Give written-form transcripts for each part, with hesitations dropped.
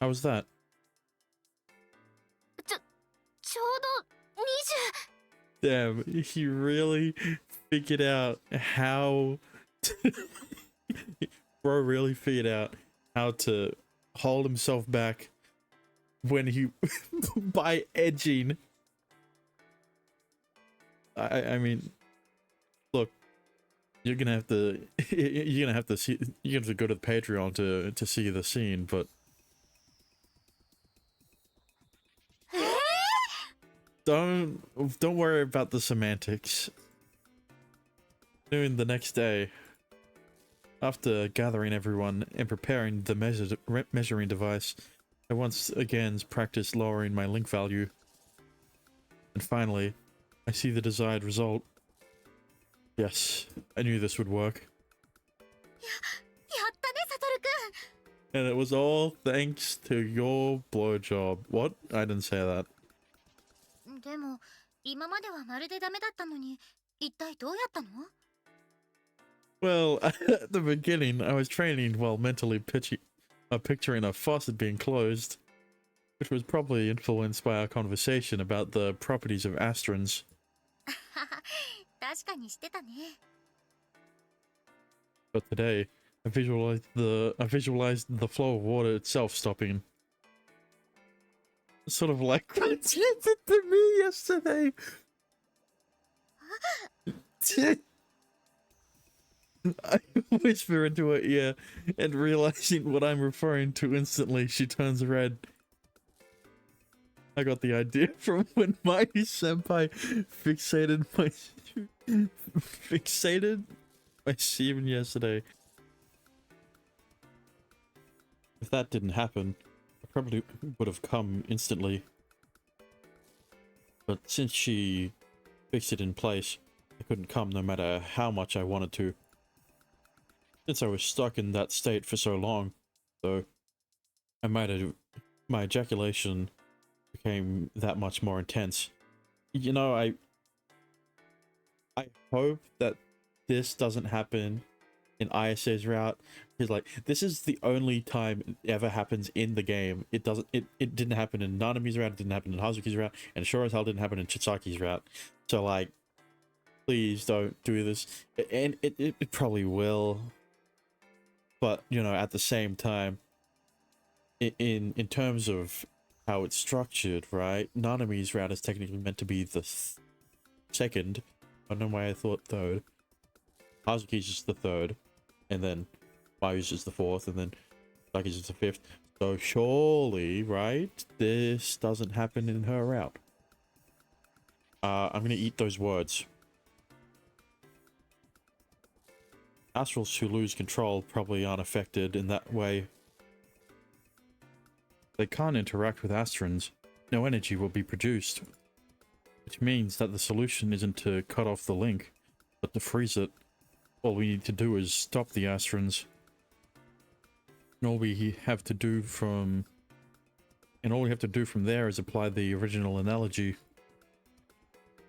How was that? ちょうど20。 Damn, he really figured out how to bro really figured out how to hold himself back when he by edging. I mean, look, you're gonna have to go to the Patreon to see the scene, but don't worry about the semantics. Noon the next day, after gathering everyone and preparing the measuring device, I once again practiced lowering my link value. And finally, I see the desired result. Yes, I knew this would work. やったね、サトルくん。 And it was all thanks to your blowjob. What? I didn't say that. でも今まではまるでダメだったのに、一体どうやったの？ Well, at the beginning, I was training while mentally picturing a faucet being closed, which was probably influenced by our conversation about the properties of astrons. 確かにしてたね。 But today, I visualized the flow of water itself stopping. Sort of like what it did to me yesterday. I whisper into her ear, and realizing what I'm referring to instantly, she turns red. I got the idea from when my senpai fixated my semen yesterday. If that didn't happen, I probably would have come instantly. But since she fixed it in place, I couldn't come no matter how much I wanted to. Since I was stuck in that state for so long, though, my ejaculation became that much more intense. You know, I hope that this doesn't happen in ISA's route, because like this is the only time it ever happens in the game. It didn't happen in Nanami's route, it didn't happen in Hazuki's route, and sure as hell didn't happen in Chisaki's route. So like, please don't do this. And it probably will, but you know, at the same time, in terms of how it's structured, right? Nanami's route is technically meant to be the second. I don't know why I thought third. Hazuki's just the third, and then Mayu's just the fourth, and then Saki's just the fifth. So surely, right, this doesn't happen in her route. I'm gonna eat those words. Astrals who lose control probably aren't affected in that way. They can't interact with astrons. No energy will be produced. Which means that the solution isn't to cut off the link, but to freeze it. All we need to do is stop the astrons. And all we have to do from there is apply the original analogy.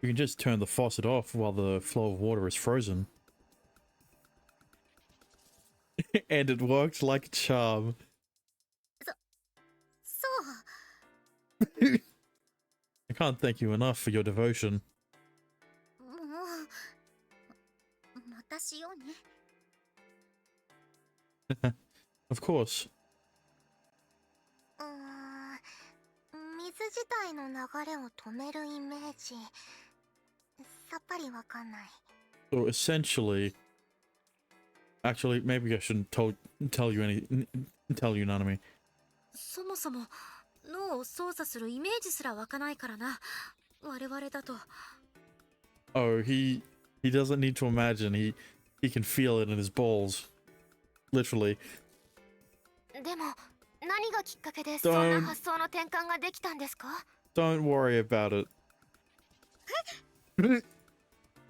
We can just turn the faucet off while the flow of water is frozen. And it worked like a charm. そう。 I can't thank you enough for your devotion. もうまたしようね。 Of course. 水自体の流れを止めるイメージ、さっぱりわかんない。 So essentially, actually, maybe I shouldn't tell you, Nanami. そもそも脳を操作するイメージすら湧かないからな、我々だと。 Oh, he doesn't need to imagine. He can feel it in his balls. Literally. でも何がきっかけでそんな発想の転換ができたんですか？ Don't worry about it.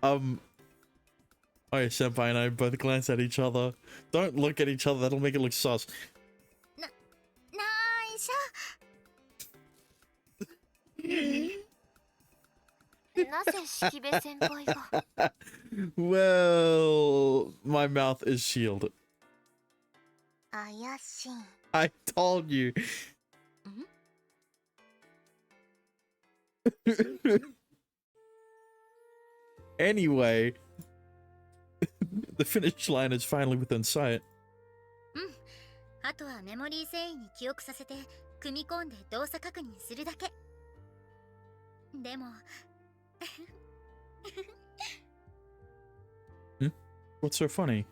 Oh, Senpai and I both glance at each other. Don't look at each other, that'll make it look sus. ないしょ。なぜ識部先輩が？ Well, my mouth is shielded. 怪しい。 I told you. Anyway, the finish line is finally within sight. あとはメモリー繊維に記憶させて組み込んで動作確認するだけ。でもWhat's so funny?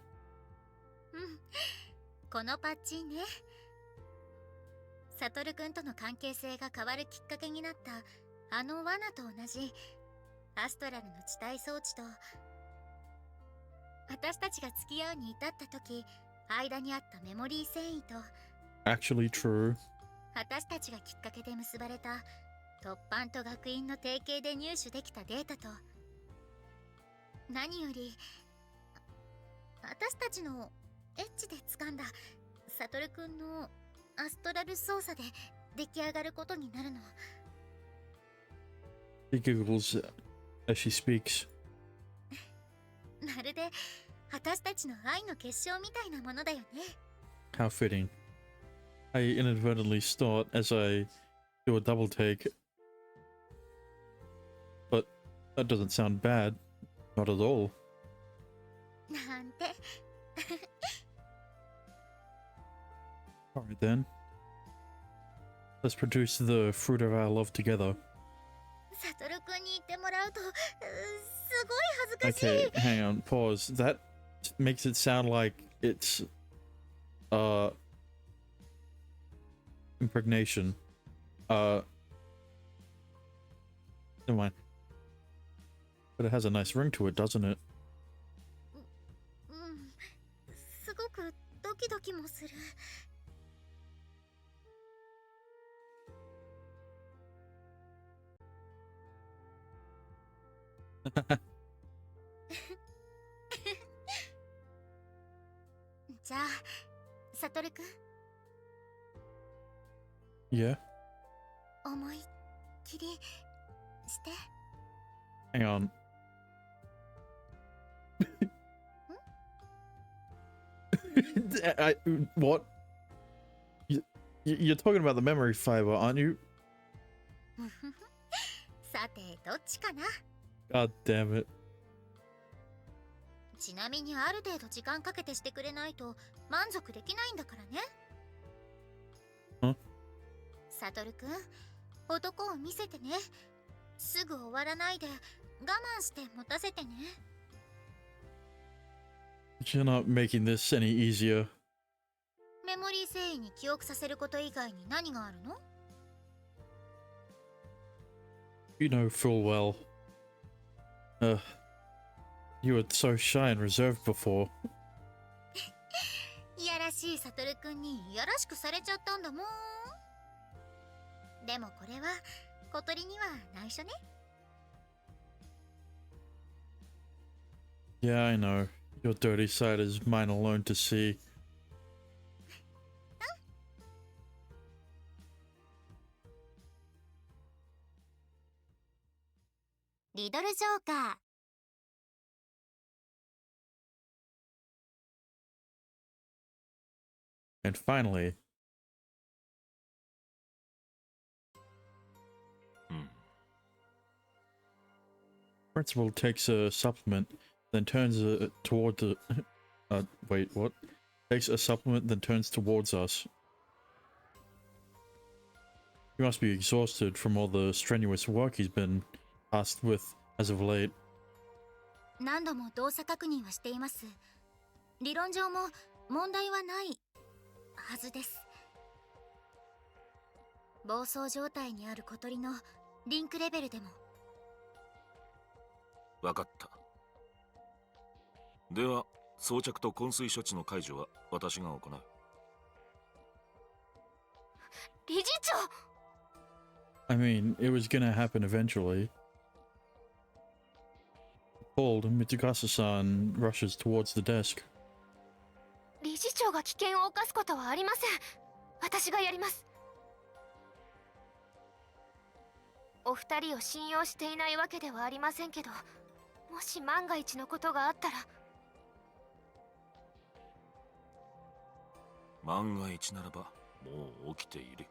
このパッチンね。サトルくんとの関係性が変わるきっかけになったあの罠と同じアストラルの地帯装置と、私たちが付き合うに至った時間にあったメモリー繊維と、 Actually true. 私たちがきっかけで結ばれた突版と学院の提携で入手できたデータと、何より私たちのエッジで掴んだサトルくんのアストラル操作で出来上がることになるの。 She giggles as she speaks. まるで私たちの愛の結晶みたいなものだよね。 How fitting. I inadvertently snort as I do a double take. But that doesn't sound bad. Not at all. なんて。Alright then. Let's produce the fruit of our love together. サトルくんに言ってもらうとすごい恥ずかしい。 Okay, hang on, pause. That makes it sound like it's impregnation. Never mind. But it has a nice ring to it, doesn't it? すごくドキドキもする。じゃあサトルくん、 Yeah? 思いっきりして。 Hang on. What? You're talking about the memory fiber, aren't you? さてどっちかな。 God damn it. ちなみにある程度時間かけてしてくれないと満足できないんだからね。サトルくん、男を見せてね。すぐ終わらないで我慢して持たせてね。 You're not making this any easier. メモリー繊維に記憶させること以外に何があるの？ You know full well. You were so shy and reserved before. いやらしいサトルくんにいやらしくされちゃったんだもん。でもこれは小鳥には内緒ね。 Yeah, I know. Your dirty side is mine alone to see. リドルジョーカー。 And finally, Principal takes a supplement, then turns toward the. Wait, what? Takes a supplement, then turns towards us. He must be exhausted from all the strenuous work he's been tasked with as of late. 何度も動作確認はしています。理論上も問題はないはずです。暴走状態にある小鳥のリンクレベルでも。わかった。では装着と昏睡処置の解除は私が行う。理事長。 I mean, it was gonna happen eventually. Called, Mitsugasa-san rushes towards the desk. 理事長が危険を冒すことはありません。私がやります。お二人を信用していないわけではありませんけど、もし万が一のことがあったら。万が一ならばもう起きている。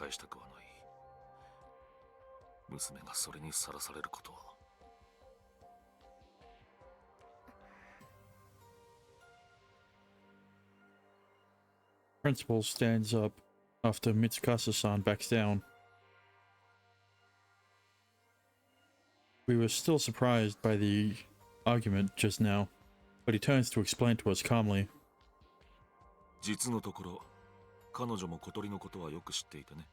返したくはない。娘がそれにさらされることは。Principal stands up after Mitsukasa-san backs down. We were still surprised by the argument just now, but he turns to explain to us calmly. 実のところ、彼女も小鳥のことはよく知っていてね。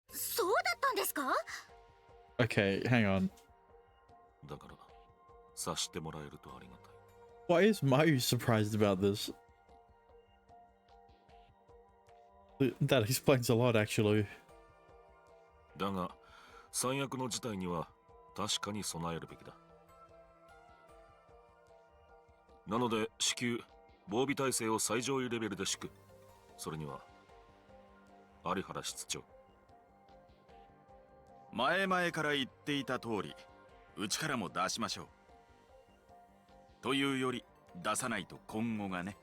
そうだったんですか？ Okay, hang on. だから、察してもらえるとありがたい。Why is Mayu surprised about this? That explains a lot, actually. だが、最悪の事態には確かに備えるべきだ。なので、至急、防備体制を最上位レベルで敷く。それには、有原室長。前々から言っていた通り、うちからも出しましょう。というより、出さないと今後がね。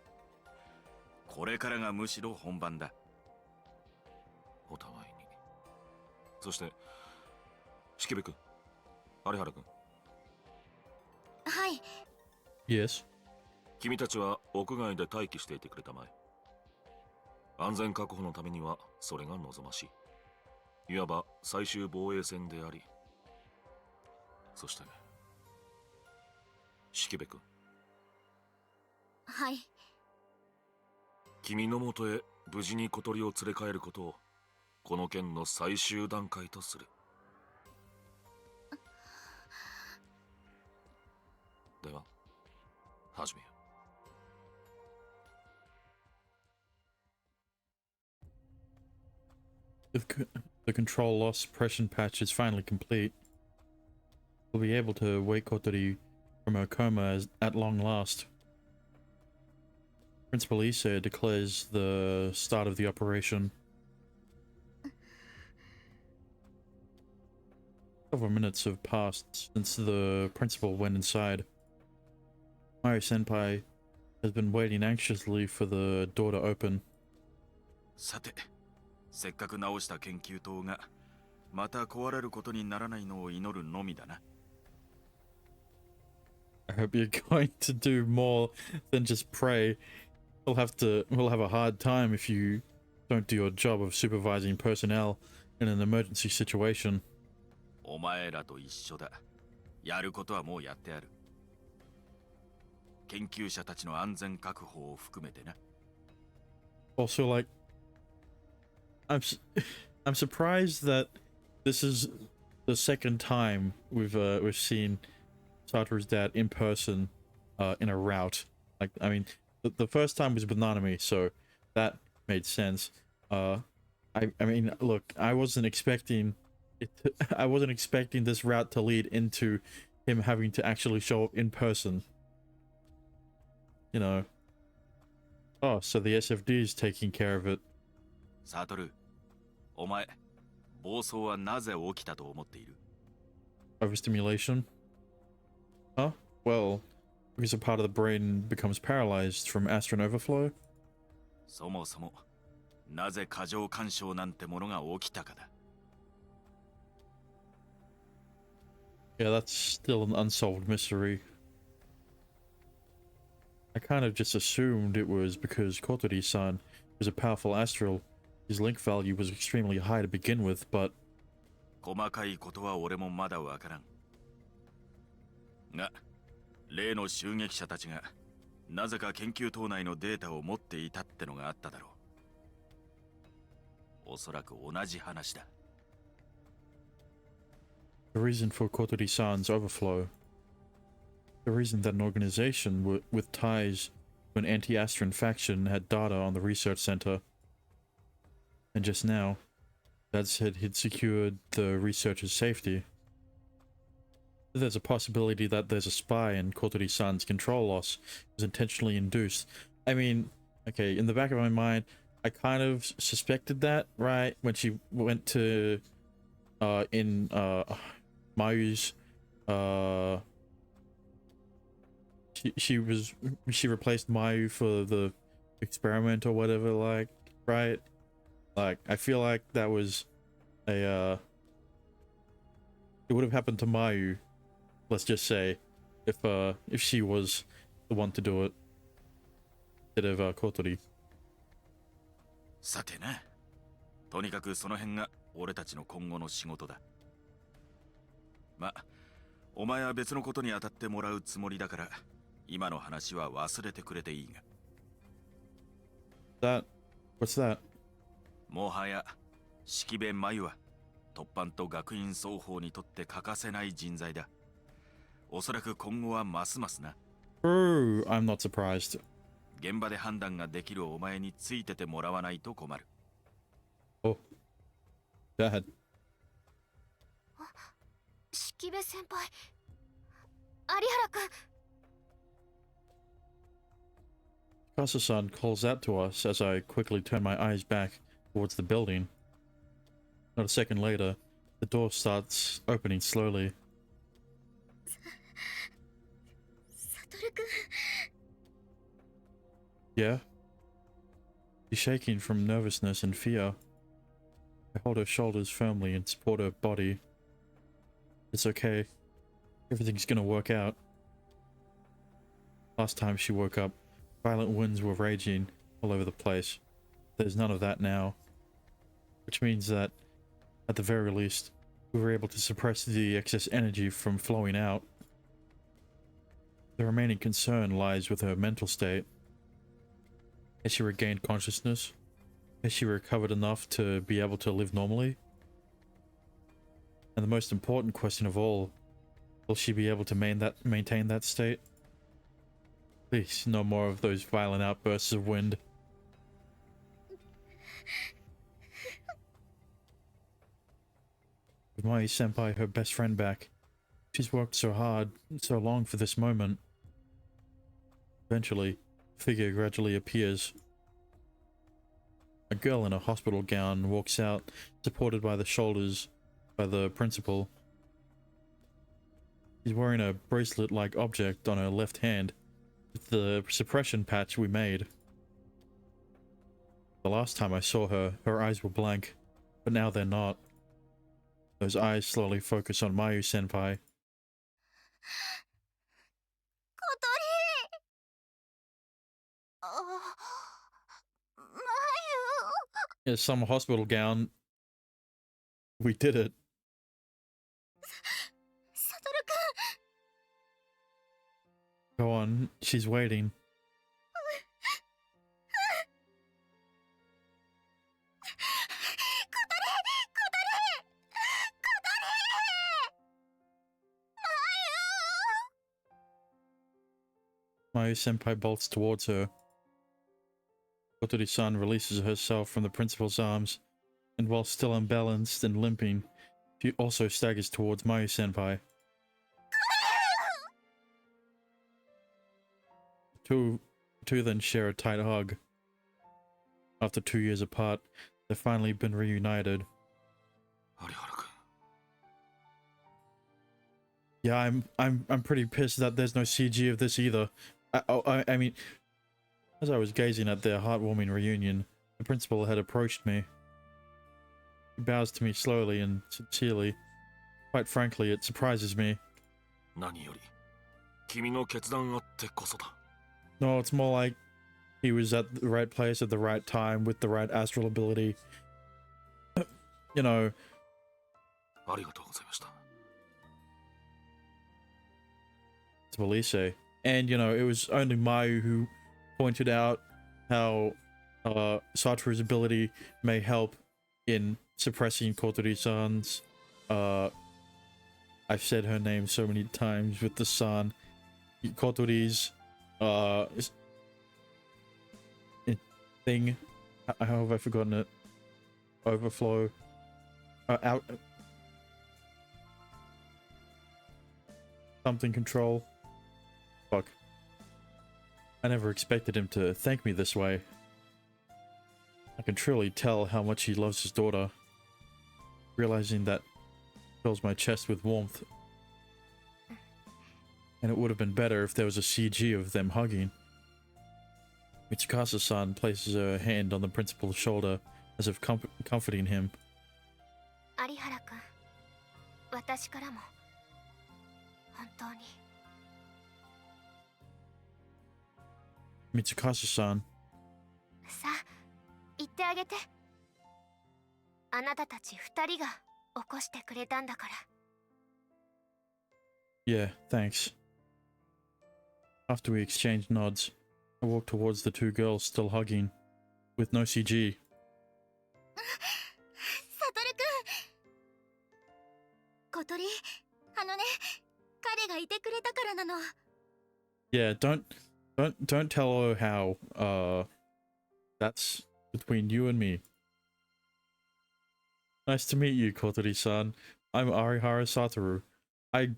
これからがむしろ本番だ。お互いに。そして、式部君、有原君。はい。Yes. 君たちは屋外で待機していてくれたまえ。安全確保のためにはそれが望ましい。いわば最終防衛戦であり、そして式部君。はい。君のもとへ無事に小鳥を連れ帰ることをこの件の最終段階とする。では始めよう。The control loss suppression patch is finally complete. We'll be able to wake Kotori from her coma at long last. Principal Issa declares the start of the operation. Several minutes have passed since the principal went inside. Mario Senpai has been waiting anxiously for the door to open. さて、せっかく直した研究棟がまた壊れることにならないのを祈るのみだな。I hope you're going to do more than just pray. We'll have a hard time if you don't do your job of supervising personnel in an emergency situation. お前らと一緒だ。やることはもうやってある。研究者たちの安全確保を含めてな。Also, like, I'm surprised that this is the second time we've seen Satoru's dad in person in a rout. Like, I mean, the first time was with Nanami, so that made sense. I mean, look, I wasn't expecting this route to lead into him having to actually show up in person. You know. Oh, so the SFD is taking care of it. サトル、お前、暴走はなぜ起きたと思っている？ Overstimulation? Huh? Well, because a part of the brain becomes paralyzed from astron overflow? そもそも、なぜ過剰干渉なんてものが起きたかだ。Yeah, that's still an unsolved mystery. I kind of just assumed it was because Kotori-san was a powerful astral. His link value was extremely high to begin with, but... 細かいことは俺もまだわからん。が、例の襲撃者たちが、なぜか研究棟内のデータを持っていたってのがあっただろう。おそらく同じ話だ。The reason for Kotori-san's overflow, the reason that an organization with ties to an anti-Astron faction had data on the research center, and just now, Dad said he'd secured the researcher's safety. There's a possibility that there's a spy and Kotori-san's control loss was intentionally induced. I mean, okay, in the back of my mind, I kind of suspected that, right? When she went to, Mayu's, she replaced Mayu for the experiment or whatever, like, right? Like, I feel like that was a, it would have happened to Mayu, let's just say, if she was the one to do it, instead of, Kotori. さてな、とにかくその辺が俺たちの今後の仕事だ。ま、お前は別のことに当たってもらうつもりだから、今の話は忘れてくれていいが。What's that? もはや式部真由は突版と学院双方にとって欠かせない人材だ。おそらく今後はますますな。Oh, I'm not surprised. 現場で判断ができるお前についててもらわないと困る。Oh, go ahead. 式部先輩、有原君。Kasa-san calls out to us as I quickly turn my eyes back towards the building. Not a second later, the door starts opening slowly. 悟くん Yeah? She's shaking from nervousness and fear. I hold her shoulders firmly and support her body. It's okay. Everything's gonna work out. Last time she woke up, violent winds were raging all over the place. There's none of that now. Which means that, at the very least, we were able to suppress the excess energy from flowing out. The remaining concern lies with her mental state. Has she regained consciousness? Has she recovered enough to be able to live normally? And the most important question of all, will she be able to maintain that state? Please, no more of those violent outbursts of wind. With Mai-senpai, her best friend, back, she's worked so hard, so long for this moment. Eventually, a figure gradually appears. A girl in a hospital gown walks out, supported by the shoulders by the principal. She's wearing a bracelet-like object on her left hand, with the suppression patch we made. The last time I saw her, her eyes were blank, but now they're not. Those eyes slowly focus on Mayu-senpai. 小鳥あ、まゆ Yeah, some hospital gown. We did it. 悟くん Go on, she's waiting. 小鳥 Mayu-senpai bolts towards her. Kotori-san releases herself from the principal's arms, and while still unbalanced and limping, she also staggers towards Mayu-senpai. The two then share a tight hug. After 2 years apart, they've finally been reunited. 有原君 Yeah, I'm pretty pissed that there's no CG of this either. I mean, as I was gazing at their heartwarming reunion, the principal had approached me. He bows to me slowly and sincerely. Quite frankly, it surprises me. 何より君の決断あってこそだ。 No, it's more like he was at the right place at the right time with the right astral ability. You know. ありがとうございました。 It's Melise. And, you know, it was only Mayu who pointed out how Satoru's ability may help in suppressing Kotori-san's, I've said her name so many times with the san, Kotori's, thing, how have I forgotten it? Overflow, out, something control. Fuck. I never expected him to thank me this way. I can truly tell how much he loves his daughter. Realizing that fills my chest with warmth. And it would have been better if there was a CG of them hugging. Mitsukasa-san places her hand on the principal's shoulder as if comforting him. 有原君、私からも本当に。Mitsukasa-san, さあ、言ってあげて。あなたたち二人が起こしてくれたんだから。yeah, thanks. After we exchange nods, I walk towards the two girls still hugging, with no CG. サトルくん。小鳥、あのね、彼がいてくれたからなの。Yeah, don't tell her how, that's between you and me. Nice to meet you, Kotori-san. I'm Arihara Satoru. I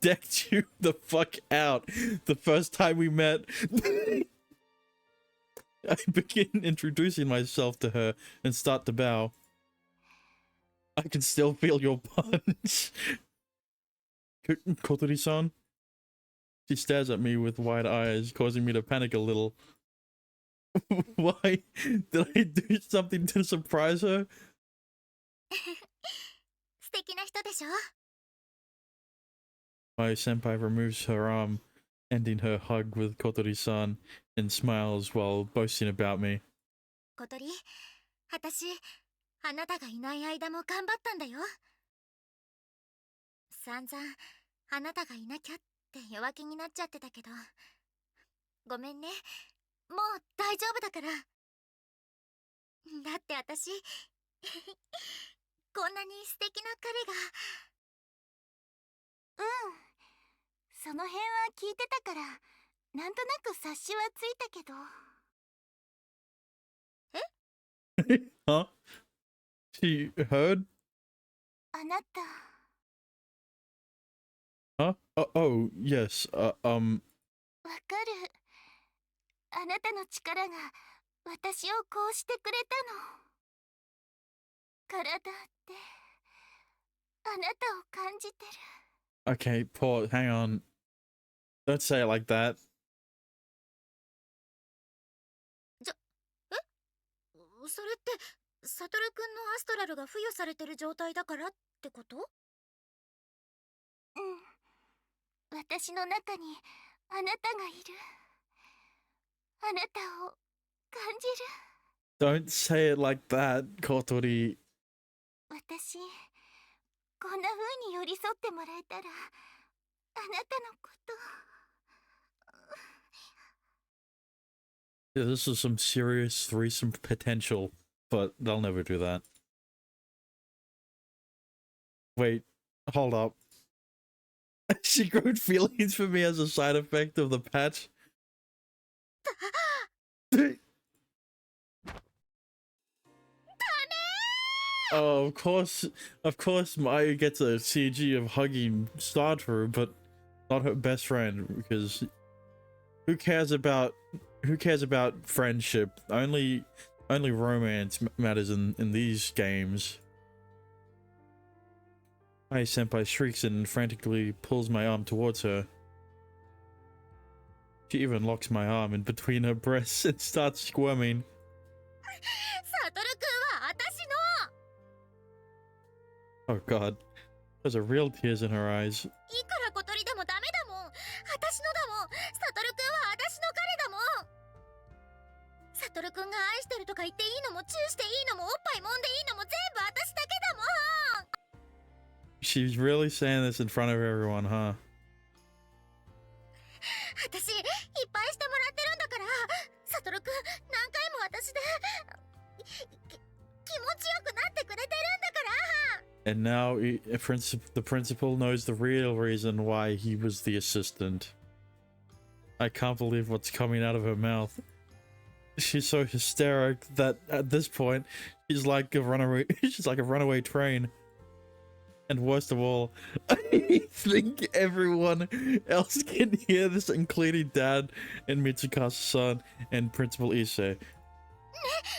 decked you the fuck out the first time we met. I begin introducing myself to her and start to bow. I can still feel your punch. Kotori-san? She stares at me with wide eyes, causing me to panic a little. Why? Did I do something to surprise her? 素敵な人でしょ。 My senpai removes her arm, ending her hug with Kotori-san, and smiles while boasting about me. 小鳥、私、あなたがいない間も頑張ったんだよ。散々、あなたがいなきゃって弱気になっちゃってたけど、ごめんね。もう大丈夫だから。だって私、こんなに素敵な彼が。うん。その辺は聞いてたから、なんとなく察しはついたけど。Huh? She heard? あなた。Huh? Oh, yes, わかる。あなたの力が私をこうしてくれたの。体ってあなたを感じてる。Okay, pause, hang on. Don't say it like that. それって、サトルくんのアストラルが付与されてる状態だからってこと？うん。私の中にあなたがいる。あなたを感じる。 Don't say it like that, Kotori. 私、こんな風に寄り添ってもらえたら、あなたのこと。 Yeah, this is some serious threesome potential, but they'll never do that. Wait, hold up. She grew feelings for me as a side effect of the patch. Oh, of course, Maya gets a CG of hugging Starter, but not her best friend, because who cares about friendship? Only romance matters in these games. Ai senpai shrieks and frantically pulls my arm towards her. She even locks my arm in between her breasts and starts squirming. サトルくんは私の。 Oh god, there's a real tears in her eyes. いくら小鳥でもダメだもん。私のだもん。サトルくんは私の彼だもん。サトルくんが愛してるとか言っていいのもチューしていいのもおっぱい揉んでいいのも全部私だけだもん。 She's really saying this in front of everyone, huh? 私いっぱいしてもらってるんだから。サトルくん何回も私で気持ちよくなってくれてるんだから。 And now the principal knows the real reason why he was the assistant. I can't believe what's coming out of her mouth. She's so hysteric that at this point she's like a runaway train. And worst of all, I think everyone else can hear this, including Dad and Mitsukasa-san and Principal Issei. ね、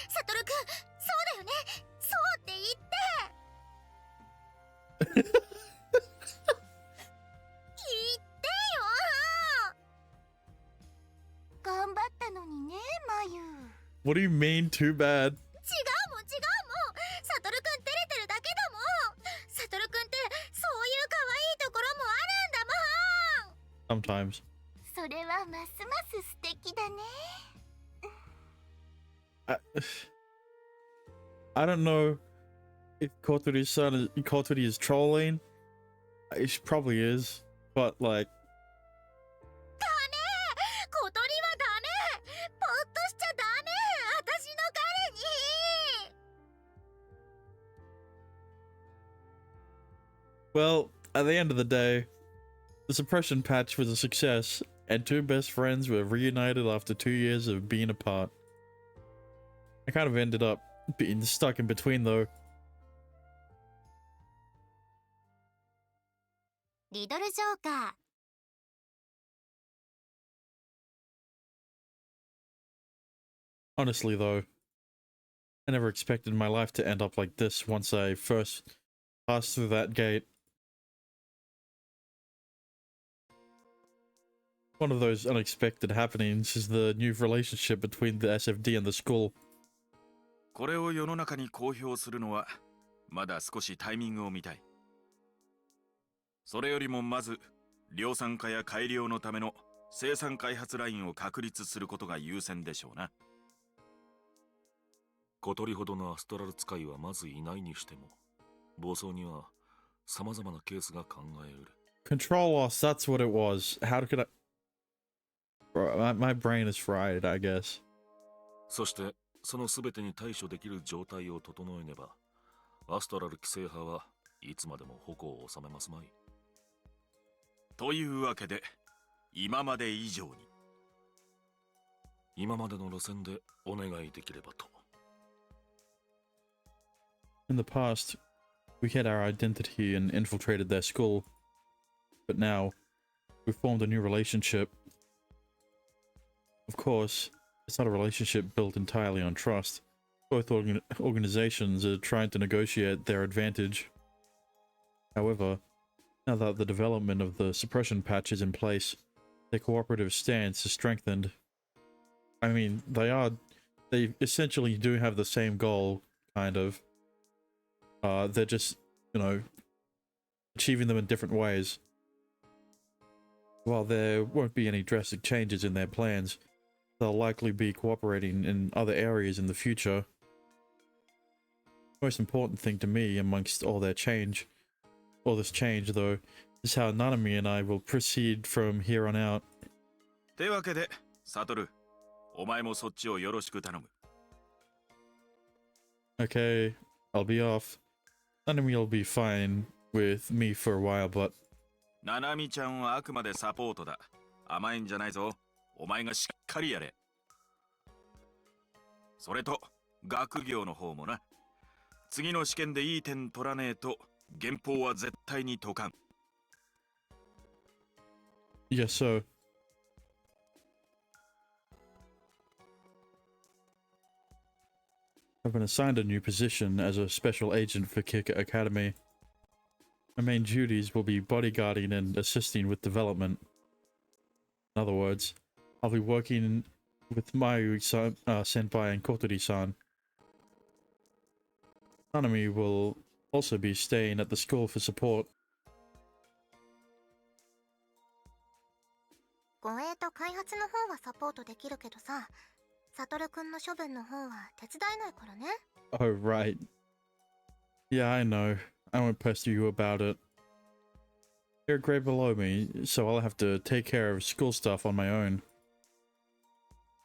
サトルくん、そうだよね。そうって言って。言ってよ。頑 What do you mean too bad? 違うもん違うもん。サトルくん照れてるだけだもん。サトルくんってそういう可愛いところもあるんだもん。 Sometimes. それはますます素敵だね。 I don't know if Kotori is trolling. It probably is, but like ダメ。小鳥はダメ。ポッとしちゃダメ。私の彼に。 well, at the end of the day, the suppression patch was a success, and two best friends were reunited after 2 years of being apart. I kind of ended up being stuck in between though. リドルジョーカー。 Honestly though, I never expected my life to end up like this once I first passed through that gate. One of those unexpected happenings is the new relationship between the SFD and the school. これを世の中に公表するのはまだ少しタイミングを見たい。それよりもまず量産化や改良のための生産開発ラインを確立することが優先でしょうな。小鳥ほどのアストラル使いはまずいないにしても、暴走には様々なケースが考えうる。 Control loss, that's what it was. How could I... Bro, my brain is fried, I guess. そしてその全てに対処できる状態を整えねば、アストラル規制派はいつまでも矛を収めますまい。というわけで今まで以上に今までの路線でお願いできればと。 In the past, we hid our identity and infiltrated their school. But now, we formed a new relationship. Of course, it's not a relationship built entirely on trust. Both organizations are trying to negotiate their advantage. However, now that the development of the suppression patch is in place, their cooperative stance is strengthened. I mean, they essentially do have the same goal, kind of. They're just, you know, achieving them in different ways. While there won't be any drastic changes in their plans, they'll likely be cooperating in other areas in the future. The most important thing to me amongst all this change though, is how Nanami and I will proceed from here on out. てわけでサトル、お前もそっちをよろしく頼む。 Okay, I'll be off. Nanami will be fine with me for a while, but ナナミちゃんはあくまでサポートだ。甘いんじゃないぞ。お前がしっかりやれ。それと学業の方もな。次の試験でいい点取らねえと原稿は絶対に解かん。 yes, so. I've been assigned a new position as a special agent for Kick Academy. My main duties will be bodyguarding and assisting with development. In other words, I'll be working with Mayu-san, Senpai and Kotori-san. Nanami will also be staying at the school for support. 護衛と開発の方はサポートできるけどさ、サトルくんの処分の方は手伝えないからね。 Oh, right. Yeah, I know. I won't pester you about it. You're a grade below me, so I'll have to take care of school stuff on my own.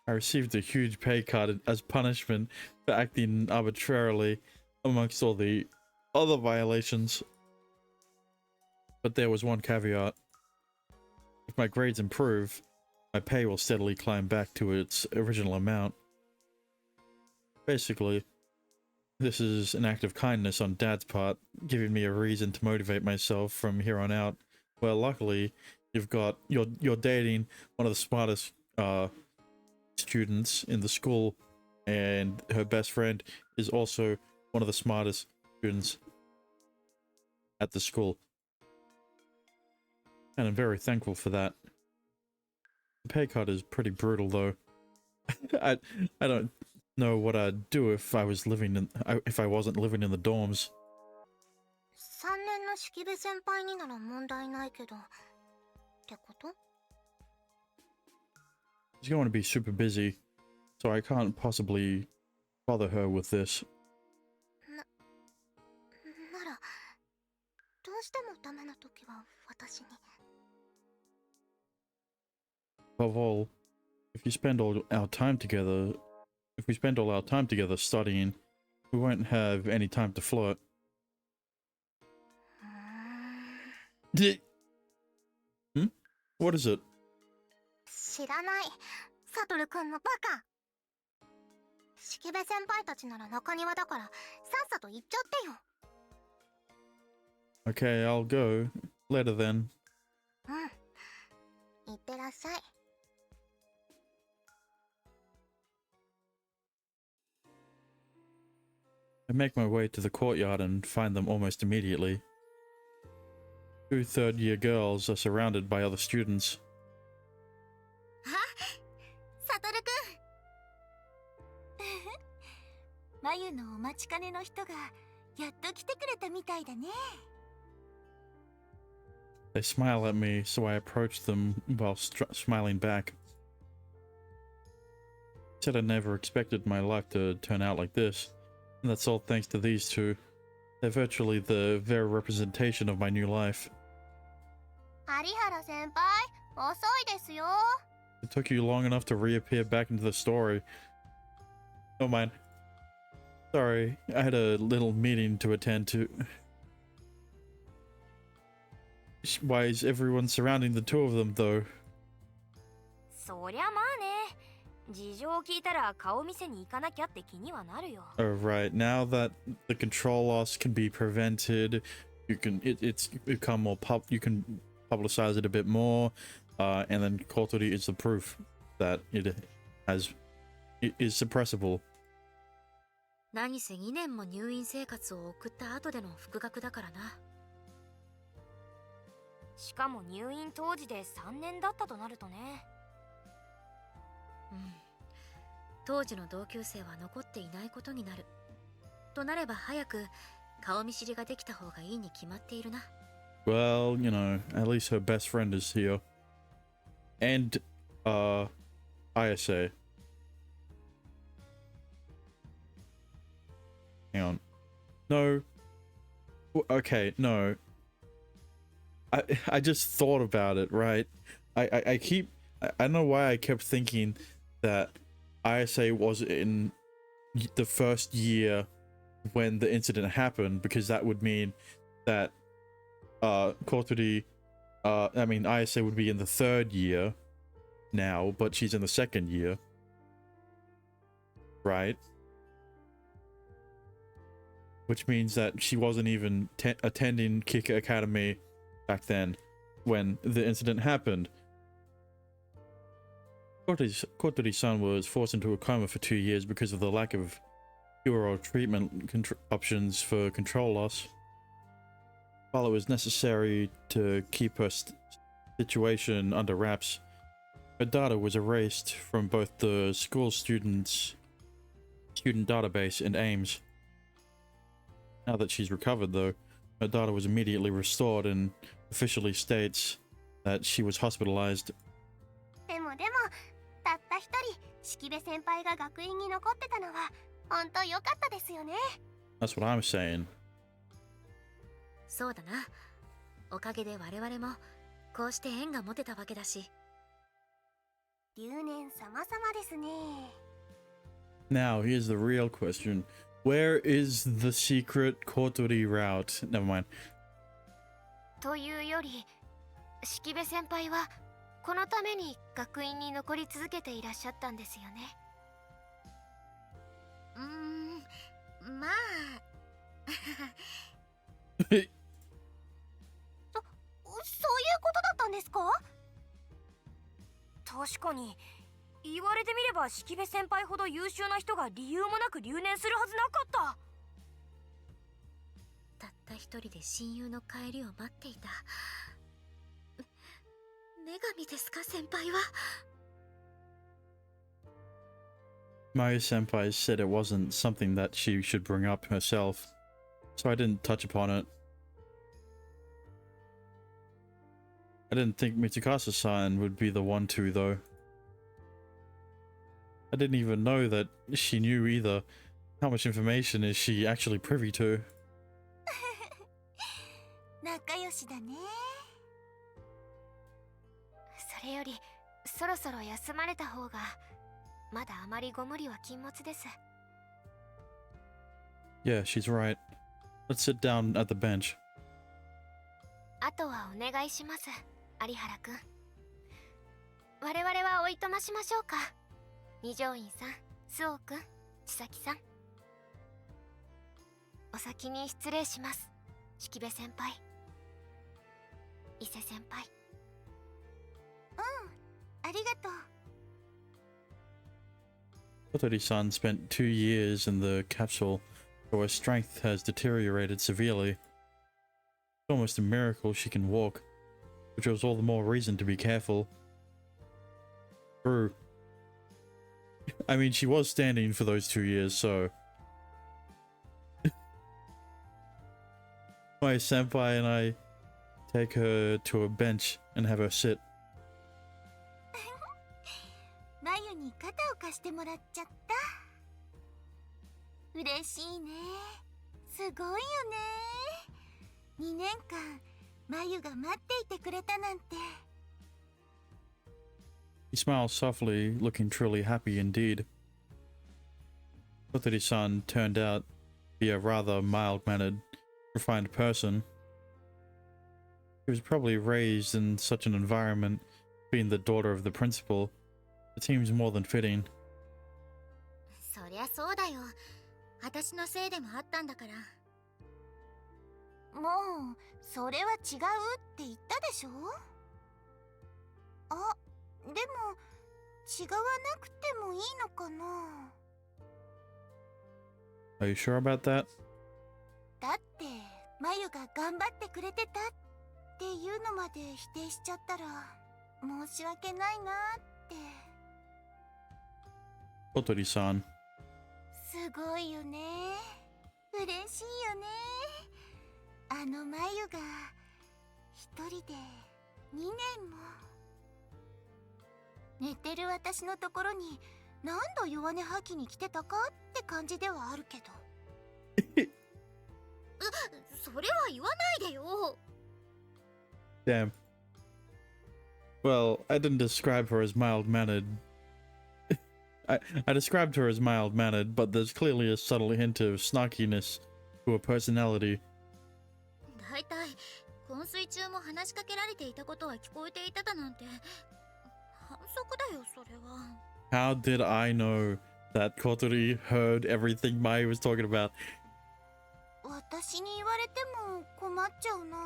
I received a huge pay cut as punishment for acting arbitrarily amongst all the other violations. But there was one caveat. If my grades improve, my pay will steadily climb back to its original amount. Basically, this is an act of kindness on Dad's part, giving me a reason to motivate myself from here on out. Well, luckily, you're dating one of the smartest students in the school, and her best friend is also one of the smartest students at the school. And I'm very thankful for that. The pay cut is pretty brutal though. I don't know what I'd do if I wasn't living in the dorms. 3年の式部先輩になら問題ないけどってこと？ She's going to be super busy, so I can't possibly bother her with this. ならどうしてもダメな時は私に。 Above all, if we spend all our time together studying, we won't have any time to flirt. Hmm? What is it? 知らない。サトルくんのバカ。式部先輩たちなら中庭だからさっさと行っちゃってよ。 Okay, I'll go. Later then. 行ってらっしゃい。 I make my way to the courtyard and find them almost immediately. 2 third-year girls are surrounded by other students. サトルくんマユのお待ちかねの人がやっと来てくれたみたいだね。 They smile at me, so I approach them while smiling back. Said I never expected my life to turn out like this, and that's all thanks to these two. They're virtually the very representation of my new life. 有原先輩、遅いですよ。 It took you long enough to reappear back into the story. Oh mind. Sorry, I had a little meeting to attend to. Why is everyone surrounding the two of them, though? そりゃまあね。事情を聞いたら顔見せに行かなきゃって気にはなるよ。 Alright, now that the control loss can be prevented, it's become more you can publicize it a bit more, and then Kotori is the proof that it is suppressible. 何せ2年も入院生活を送った後での復学だからな。しかも入院当時で3年だったとなるとね。当時の同級生は残っていないことになる。となれば早く顔見知りができた方がいいに決まっているな。Well, you know, at least her best friend is here. And, ISA. Hang on. No. Okay, no. I just thought about it, right? I don't know why I kept thinking that ISA was in the first year when the incident happened, because that would mean that Kotori, ISA would be in the 3rd year now, but she's in the 2nd year, right? Which means that she wasn't even attending Kika Academy back then when the incident happened. Kotori-san was forced into a coma for 2 years because of the lack of cure or treatment options for control loss. While it was necessary to keep her situation under wraps, her data was erased from both the school student database and AIMS. Now that she's recovered, though, her data was immediately restored and officially states that she was hospitalized. でもたった一人式部先輩が学院に残ってたのは本当良かったですよね。 That's what I'm saying. そうだな。おかげで我々もこうして縁が持てたわけだし。留年様々ですね。 Now, here's the real question. Where is the secret Kotori route? Never mind. というより、式部先輩はこのために学院に残り続けていらっしゃったんですよね。まあそういうことだったんですか？確かに言われてみれば式部先輩ほど優秀な人が理由もなく留年するはずなかった。たった一人で親友の帰りを待っていた。女神ですか、先輩は。My senpai said it wasn't something that she should bring up herself, so I didn't touch upon it. I didn't think Mitsukasa-san would be the one to, though. I didn't even know that she knew either. How much information is she actually privy to? 仲良しだね。それよりそろそろ休まれた方が、まだあまりご無理は禁物です。 Yeah, she's right. Let's sit down at the bench. あとはお願いします、有原くん。我々はおいとましましょうか。二条院さん、周防くん、千咲さん。お先に失礼します、式部先輩、伊勢先輩。ありがとう。Kotori-san spent 2 years in the capsule, so her strength has deteriorated severely. It's almost a miracle she can walk, which was all the more reason to be careful. True. I mean, she was standing for those 2 years, so... My senpai and I take her to a bench and have her sit. まゆに肩を貸してもらっちゃった。嬉しいね。すごいよね。2年間まゆが待っていてくれたなんて。 He smiles softly, looking truly happy indeed. Kotori-san turned out to be a rather mild-mannered, refined person. She was probably raised in such an environment, being the daughter of the principal. It seems more than fitting. そりゃそうだよ。私のせいでもあったんだから。もうそれは違うって言ったでしょ。あ、でも違わなくてもいいのかな。 Are you sure about that? だってまゆが頑張ってくれてたっていうのまで否定しちゃったら申し訳ないなって。 Kotori-san. すごいよね。嬉しいよね。あのまゆが一人で2年も。寝てる私のところに何度弱音吐きに来てたかって感じではあるけど。それは言わないでよ。 Damn. Well, I didn't describe her as mild-mannered. I described her as mild-mannered, but there's clearly a subtle hint of snarkiness to her personality. だいたい昏睡中も話しかけられていたことは聞こえていただなんて反則だよ、それは。 How did I know that Kotori heard everything Mai was talking about? 私に言われても困っちゃうな。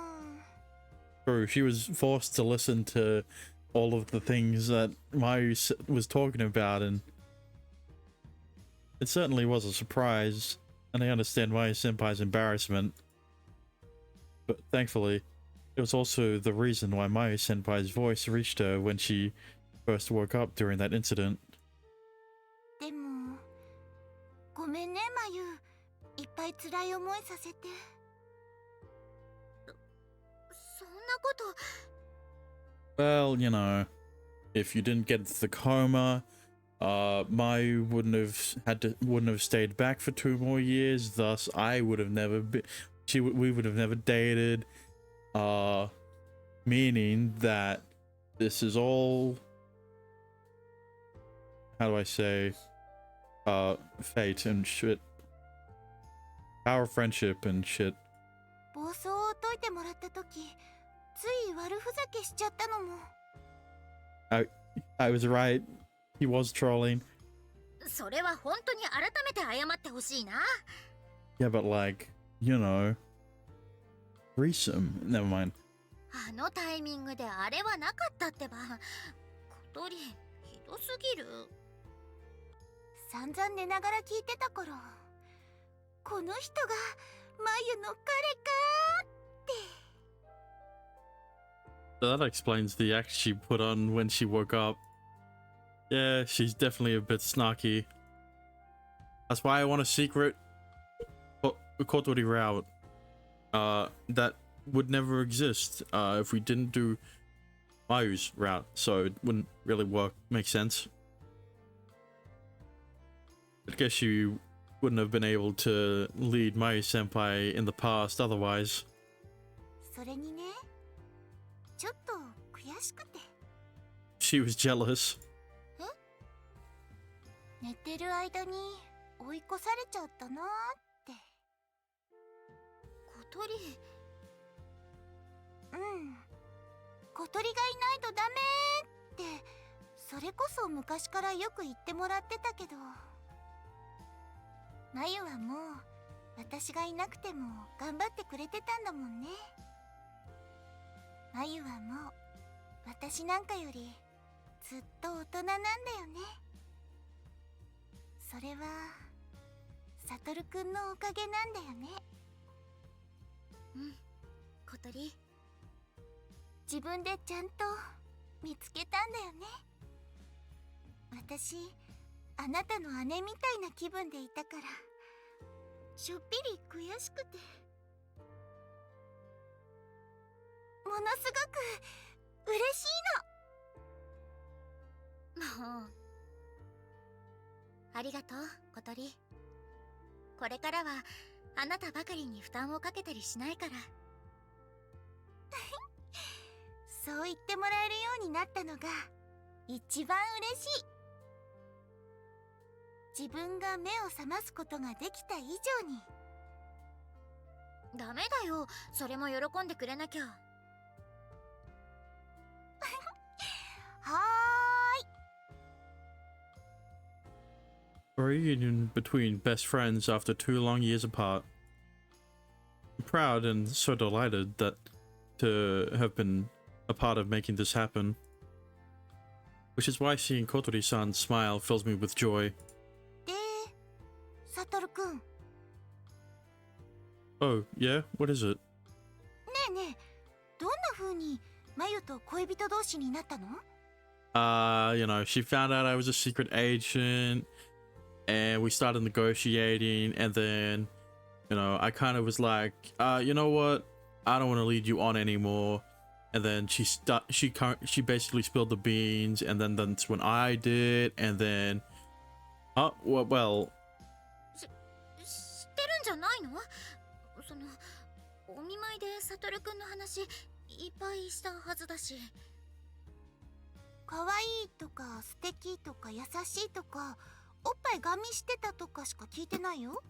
True, she was forced to listen to all of the things that Mai was talking about, and it certainly was a surprise, and I understand Mai senpai's embarrassment. But thankfully, it was also the reason why Mai senpai's voice reached her when she first woke up during that incident. でもごめんねまゆ、いっぱい辛い思いさせて。そんなこと。 Well, you know, if you didn't get the coma, Mai wouldn't have stayed back for 2 more years. Thus, I would have never been. We would have never dated. Meaning that this is all. How do I say? Fate and shit. Our friendship and shit. 暴走を解いてもらった時、つい悪ふざけしちゃったのも。 I was right. He was trolling. それは本当に改めて謝ってほしいな。 Yeah, but like, you know, threesome. Never mind. あのタイミングであれはなかったってば。小鳥、ひどすぎる。散々寝ながら聞いてたから、この人がまゆの彼かって。 That explains the act she put on when she woke up. Yeah, she's definitely a bit snarky. That's why I want a secret Kotori route. That would never exist if we didn't do Mayu's route, so it wouldn't really make sense. I guess you wouldn't have been able to lead Mayu senpai in the past otherwise. それにね、ちょっと悔しくて。 She was jealous. 寝てる間に追い越されちゃったなーって。小鳥。うん。小鳥がいないとダメーって、それこそ昔からよく言ってもらってたけど。まゆはもう私がいなくても頑張ってくれてたんだもんね。まゆはもう私なんかよりずっと大人なんだよね。それはサトルくんのおかげなんだよね。うん、小鳥。自分でちゃんと見つけたんだよね。私、あなたの姉みたいな気分でいたから、しょっぴり悔しくて。ものすごく嬉しいの。もう。ありがとう、小鳥。これからはあなたばかりに負担をかけたりしないから。そう言ってもらえるようになったのが一番嬉しい。自分が目を覚ますことができた以上に。ダメだよ、それも喜んでくれなきゃ。はーい。A reunion between best friends after 2 long years apart. I'm proud and so delighted that to have been a part of making this happen. Which is why seeing Kotori-san smile fills me with joy. で、サトルくん。ね Oh, yeah? What is it? えねえ、どんな風にマユと恋人同士になったの？ You know, she found out I was a secret agent, and we started negotiating, and then, you know, I kind of was like, you know what? I don't want to lead you on anymore. And then she basically spilled the beans, and then that's when I did, and then, well. 知ってるんじゃないの？そのお見舞いでサトルくんの話いっぱいしたはずだし。可愛いとか素敵とか優しいとかおっぱいガミしてたとかしか聞いてないよ。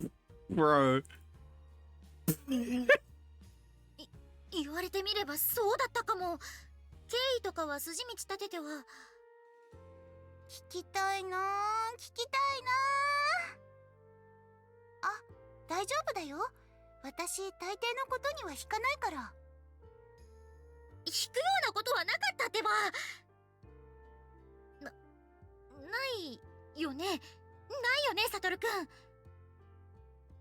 Bro. 言われてみればそうだったかも。経緯とかは筋道立てては。聞きたいなー、聞きたいなー。あ、大丈夫だよ。私大抵のことには引かないから。引くようなことはなかったってば。ないよね。ないよね、サトルくん。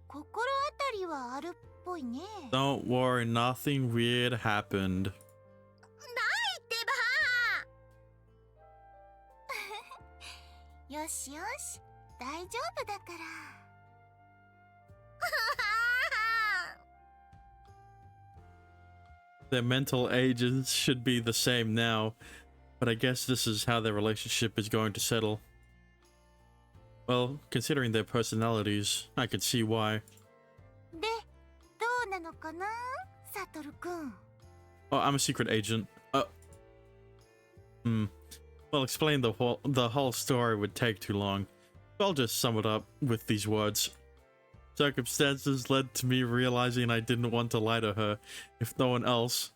心当たりはあるっぽいね。Don't worry, nothing weird happened. ないってば。よしよし、大丈夫だから。Their mental ages should be the same now, but I guess this is how their relationship is going to settle. Well, considering their personalities, I could see why. で、どうなのかな、サトルくん。Oh, I'm a secret agent. Well, explain the whole story would take too long. So I'll just sum it up with these words. Circumstances led to me realizing I didn't want to lie to her, if no one else.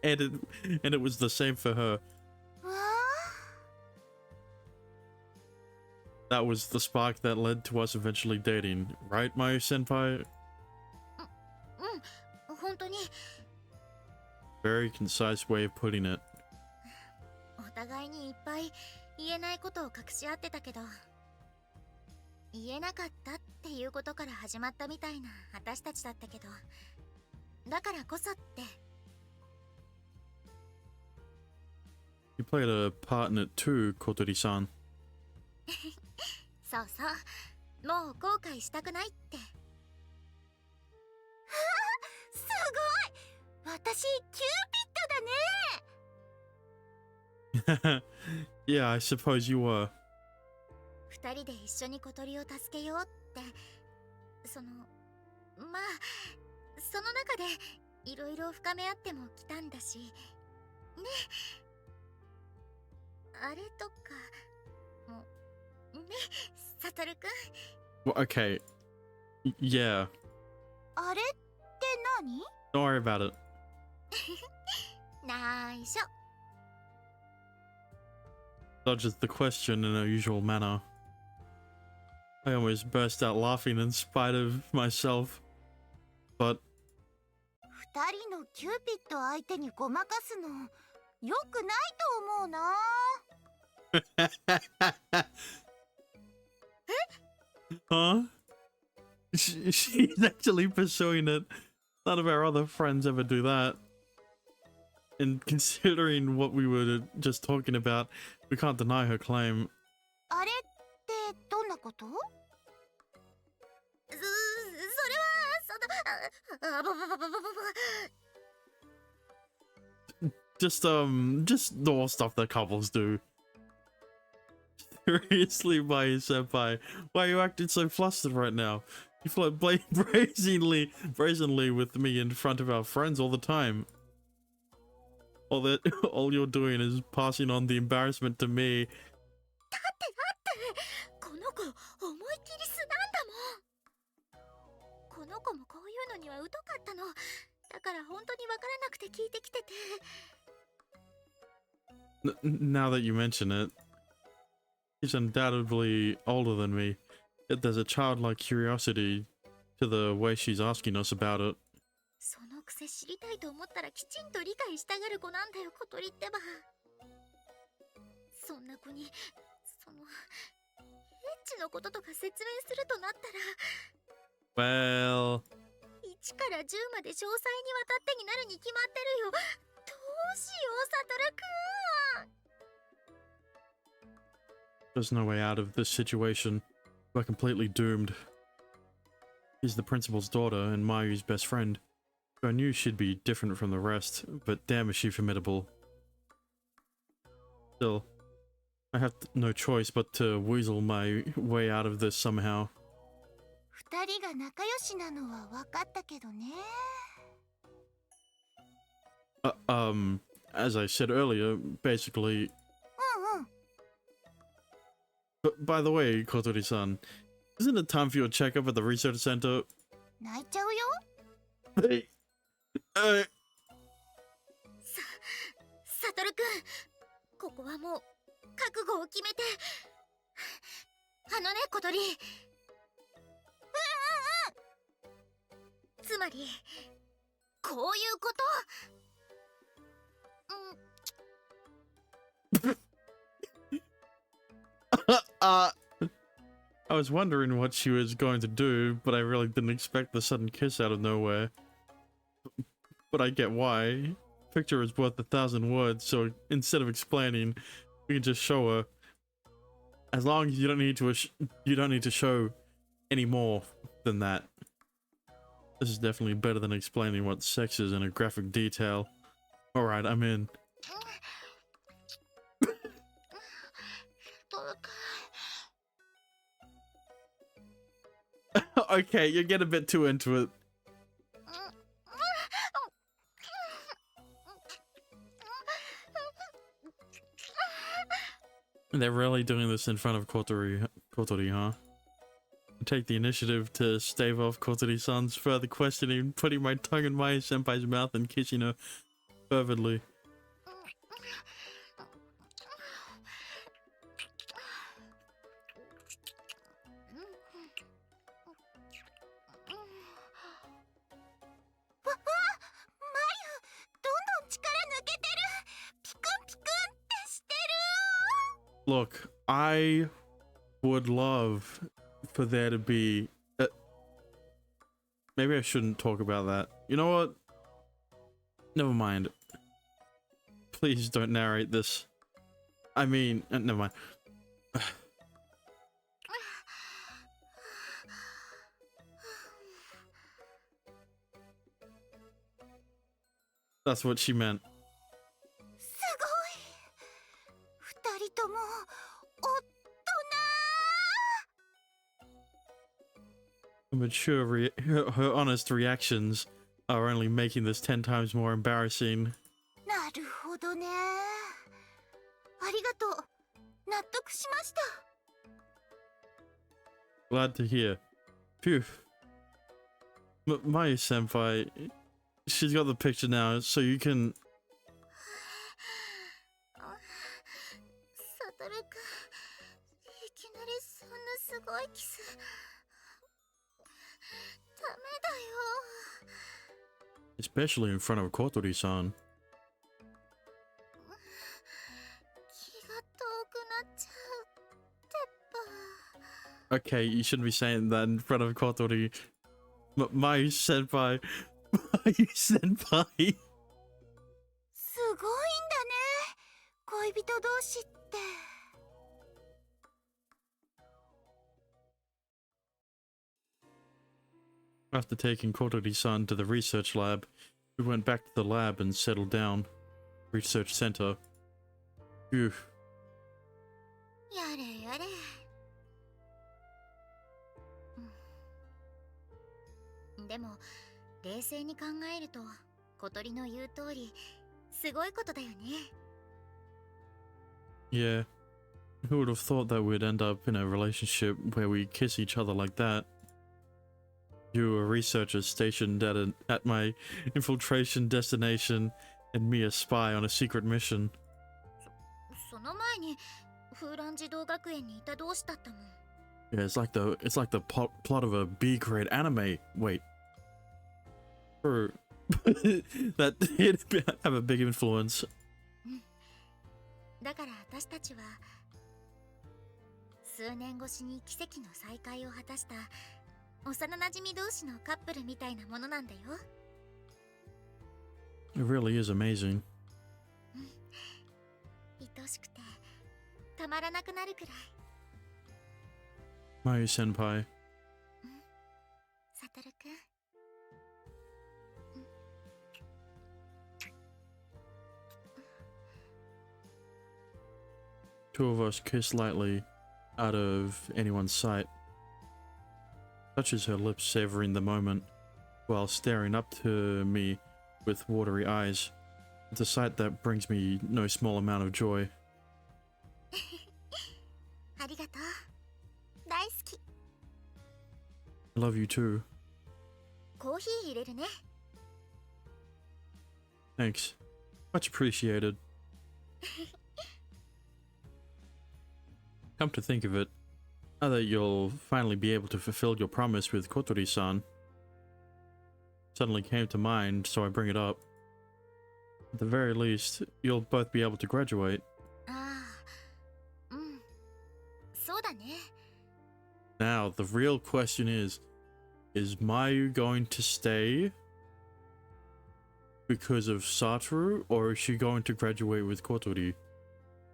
and it was the same for her. That was the spark that led to us eventually dating, right, Mayu senpai? 本当に。 Very concise way of putting it. お互いにいっぱい言えないことを隠し合ってたけど、言えなかったっていうことから始まったみたいな私たちだったけど、だからこそって。 You played a part in it too, Kotori-san. そうそう、もう後悔したくないって。すごい、私キューピッドだね。Yeah, I suppose you were. 二人で一緒に小鳥を助けようって、そのまあその中でいろいろ深め合っても来たんだしね。あれとかもね、サトルくん。 Well, okay. Yeah. あれって何？ Don't worry about it. 内緒。 Dodges the question in her usual manner. I almost burst out laughing in spite of myself. But 二人のキューピッド相手にごまかすのよくないと思うな。huh? She's actually pursuing it. None of our other friends ever do that. And considering what we were just talking about, we can't deny her claim. あれってどんなこと？それはぼ。 Just normal stuff that couples do. Seriously, my senpai, why are you acting so flustered right now? You flirt brazenly with me in front of our friends all the time. All you're doing is passing on the embarrassment to me. だってこの子思いっきり素なんだもん。この子もこういうのには疎かったの。だから本当にわからなくて聞いてきてて。Now that you mention it, she's undoubtedly older than me. Yet there's a childlike curiosity to the way she's asking us about it. そのくせ知りたいと思ったらきちんと理解したがる子なんだよ、小鳥ってば。そんな子にそのエッチのこととか説明するとなったら、 Well, 1から10まで詳細にわたってになるに決まってるよ。どうしよう、サトルくん。 there's no way out of this situation. We're completely doomed. She's the principal's daughter and Mayu's best friend. I knew she'd be different from the rest, but damn is she formidable. Still, I have no choice but to weasel my way out of this somehow. 二人が仲良しなのは分かったけどね。As I said earlier, basically... うんうん。 But by the way, Kotori-san, isn't it time for your checkup at the research center? 泣いちゃうよ。 Hey, サトルくん、ここはもう覚悟を決めて。あのね、小鳥。つまりこういうこと。I was wondering what she was going to do, but I really didn't expect the sudden kiss out of nowhere. But I get why. Picture is worth 1,000 words, so instead of explaining, we can just show her. As long as you don't need to show any more than that. This is definitely better than explaining what sex is in a graphic detail. Alright, I'm in. Okay, you get a bit too into it. They're really doing this in front of Kotori, huh? Take the initiative to stave off Kotori-san's further questioning, putting my tongue in Maya Senpai's mouth and kissing her fervently. Look, I would love for there to be... maybe I shouldn't talk about that. You know what? Never mind. Please don't narrate this. I mean, never mind. That's what she meant. すごい。二人とも大人。 But sure, her honest reactions are only making this 10 times more embarrassing. なるほどね。ありがとう。納得しました。 Glad to hear. Phew. Mayu senpai, she's got the picture now, so you can. サトルくん、いきなりそんなすごいキス。ダメだよ。 Especially in front of Kotori-san. 気が遠くなっちゃう。てっぱ。 Okay, you shouldn't be saying that in front of Kotori. Mayu senpai. Mayu senpai. すごいんだね。恋人同士って。 After taking Kotori-san to the research lab, we went back to the lab and settled down. Research center. Phew. やれやれ。でも冷静に考えると小鳥の言う通りすごいことだよね。 Yeah. Who would have thought that we'd end up in a relationship where we kiss each other like that? You, a researcher stationed at my infiltration destination, and me, a spy on a secret mission. その前に風蘭児童学園にいた同士だったもん。 Yeah, it's like the plot of a B-grade anime. Wait. True. That did have a big influence. だから私たちは数年越しに奇跡の再会を果たした幼馴染同士のカップルみたいなものなんだよ。 It really is amazing. 愛しくてたまらなくなるくらい。 Mayu senpai. サトルくん。 Two of us kiss lightly, out of anyone's sight. Touches her lips, savoring the moment, while staring up to me with watery eyes. It's a sight that brings me no small amount of joy. ありがとう。大好き。 I love you too. コーヒー入れるね。 Thanks. Much appreciated. Come to think of it, now that you'll finally be able to fulfill your promise with Kotori-san, suddenly came to mind, so I bring it up. At the very least, you'll both be able to graduate. ああ、うん。そうだね。 Now, the real question is Mayu going to stay because of Satoru, or is she going to graduate with Kotori?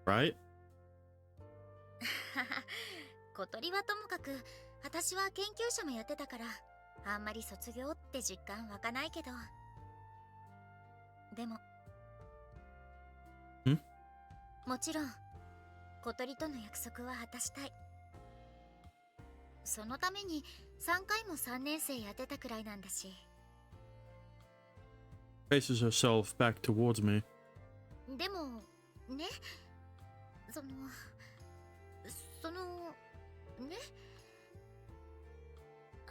Right? 小鳥はともかく私は研究者もやってたからあんまり卒業って実感湧かないけど、でももちろん小鳥との約束は果たしたい。そのために3回も3年生やってたくらいなんだし。 Faces herself back towards me. でもね、そのね、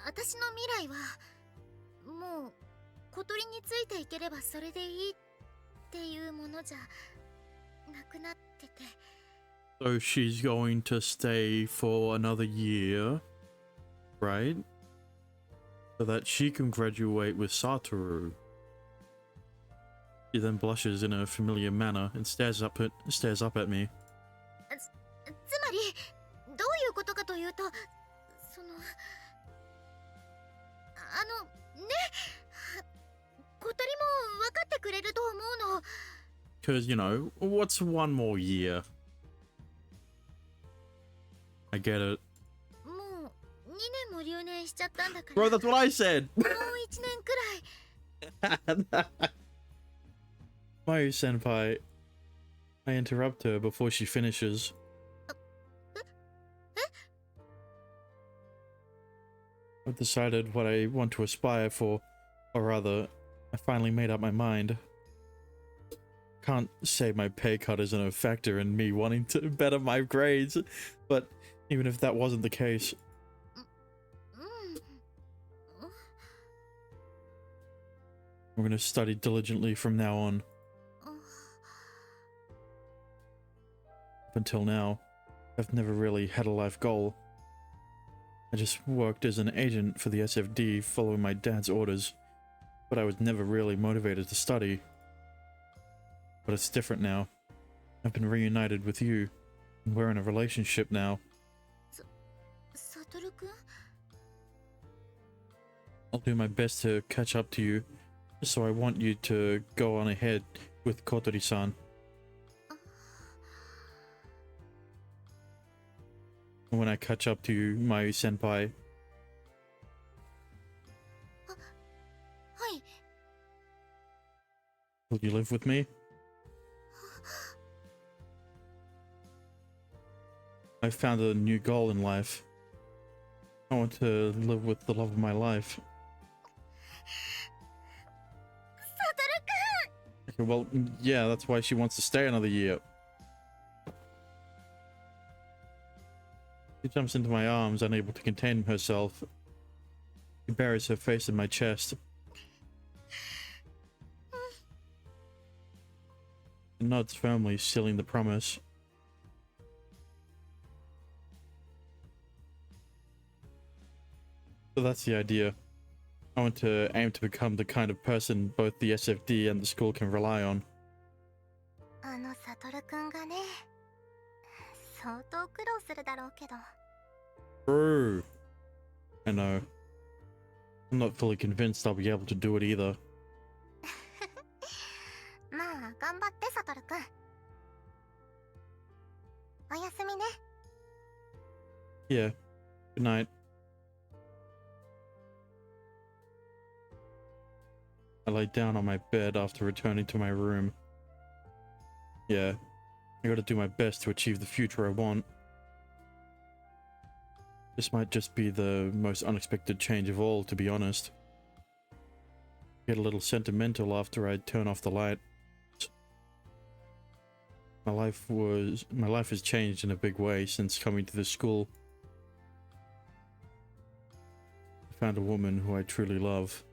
私の未来はもう小鳥についていければそれでいいっていうものじゃなくなってて。 So she's going to stay for another year, right? So that she can graduate with Satoru. She then blushes in a familiar manner and stares up at me. つまりどういうことかというと、そのね、小鳥も分かってくれると思うの。 Because, you know, what's one more year? I get it. もう2年も留年しちゃったんだから。 Bro, that's what I said! もう1年くらい。Mayu senpai, I interrupt her before she finishes. I've decided what I want to aspire for, or rather, I finally made up my mind. Can't say my pay cut isn't a factor in me wanting to better my grades, but even if that wasn't the case, I'm gonna study diligently from now on. Up until now, I've never really had a life goal. I just worked as an agent for the SFD following my dad's orders, but I was never really motivated to study. But it's different now. I've been reunited with you, and we're in a relationship now. Satoru-kun? I'll do my best to catch up to you, so I want you to go on ahead with Kotori-san. When I catch up to you, Mayu senpai, Hi. will you live with me? I found a new goal in life. I want to live with the love of my life. Satoru-kun! Okay, well, yeah, that's why she wants to stay another year. She jumps into my arms, unable to contain herself. She buries her face in my chest. And nods firmly, sealing the promise. So that's the idea. I want to aim to become the kind of person both the SFD and the school can rely on. サトルくんがね、相当苦労するだろうけど。 True. I know. I'm not fully convinced I'll be able to do it either. まあ、頑張ってサトルくん。おやすみね。 Yeah. Good night. I lay down on my bed after returning to my room. Yeah, I gotta do my best to achieve the future I want. This might just be the most unexpected change of all, to be honest. Get a little sentimental after I turn off the light. My life has changed in a big way since coming to this school. I found a woman who I truly love.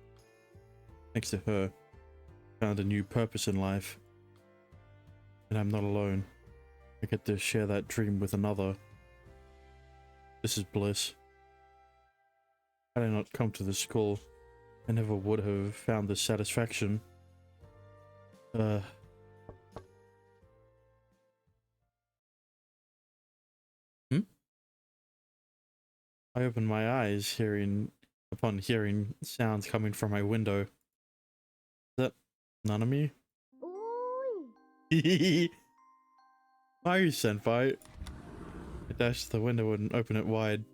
Thanks to her, I found a new purpose in life. And I'm not alone. I get to share that dream with another. This is bliss. Had I not come to this school, I never would have found this satisfaction. Hmm? I opened my eyes upon hearing sounds coming from my window. Is that Nanami? Mayu senpai. I dashed to the window and opened it wide.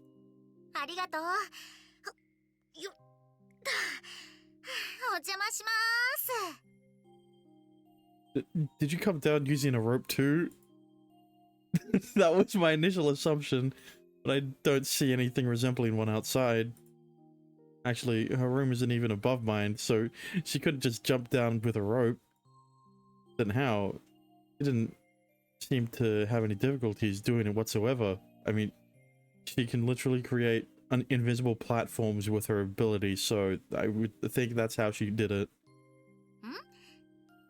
ありがとう。よっ。お邪魔します。 Did you come down using a rope too? That was my initial assumption, but I don't see anything resembling one outside. Actually, her room isn't even above mine, so she couldn't just jump down with a rope. Then how? She didn't seem to have any difficulties doing it whatsoever. I mean, she can literally create invisible platforms with her ability, so I would think that's how she did it.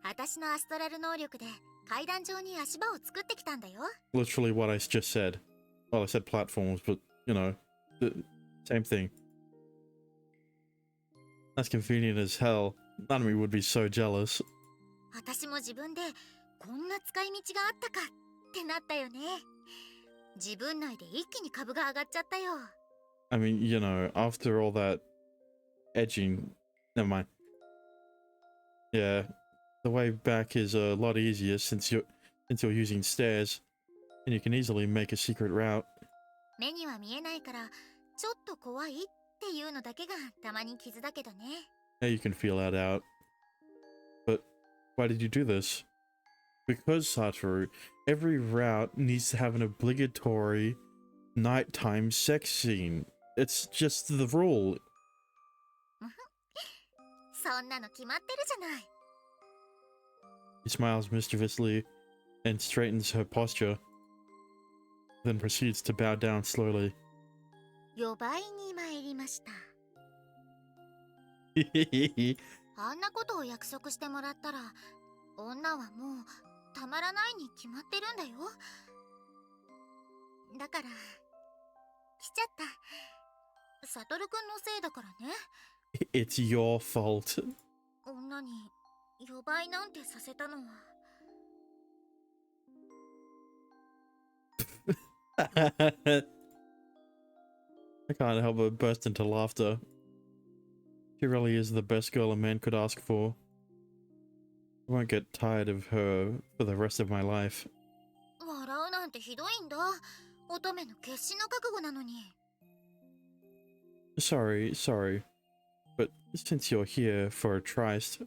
私のアストラル能力で階段上に足場を作ってきたんだよ。 Literally what I just said. Well, I said platforms, but, you know, the same thing. That's convenient as hell. Nanami would be so jealous. 私も自分でこんな使い道があったかってなったよね。自分内で一気に株が上がっちゃったよ。 I mean, you know, after all that edging... Never mind. Yeah, the way back is a lot easier since you're using stairs, and you can easily make a secret route. 目には見えないからちょっと怖いっていうのだけがたまに傷だけどね。 Yeah, you can feel that out. But Why did you do this? Because, Satoru, every route needs to have an obligatory nighttime sex scene. It's just the rule. そんなの決まってるじゃない。 She smiles mischievously and straightens her posture, then proceeds to bow down slowly. 呼ばいに参りました。あんなことを約束してもらったら、女はもうたまらないに決まってるんだよ。だから来ちゃった。サトルくんのせいだからね。It's your fault. 女に呼ばいなんてさせたのは。I can't help but burst into laughter. She really is the best girl a man could ask for. I won't get tired of her for the rest of my life. 笑うなんてひどいんだ。乙女の決死の覚悟なのに。Sorry. But since you're here for a tryst,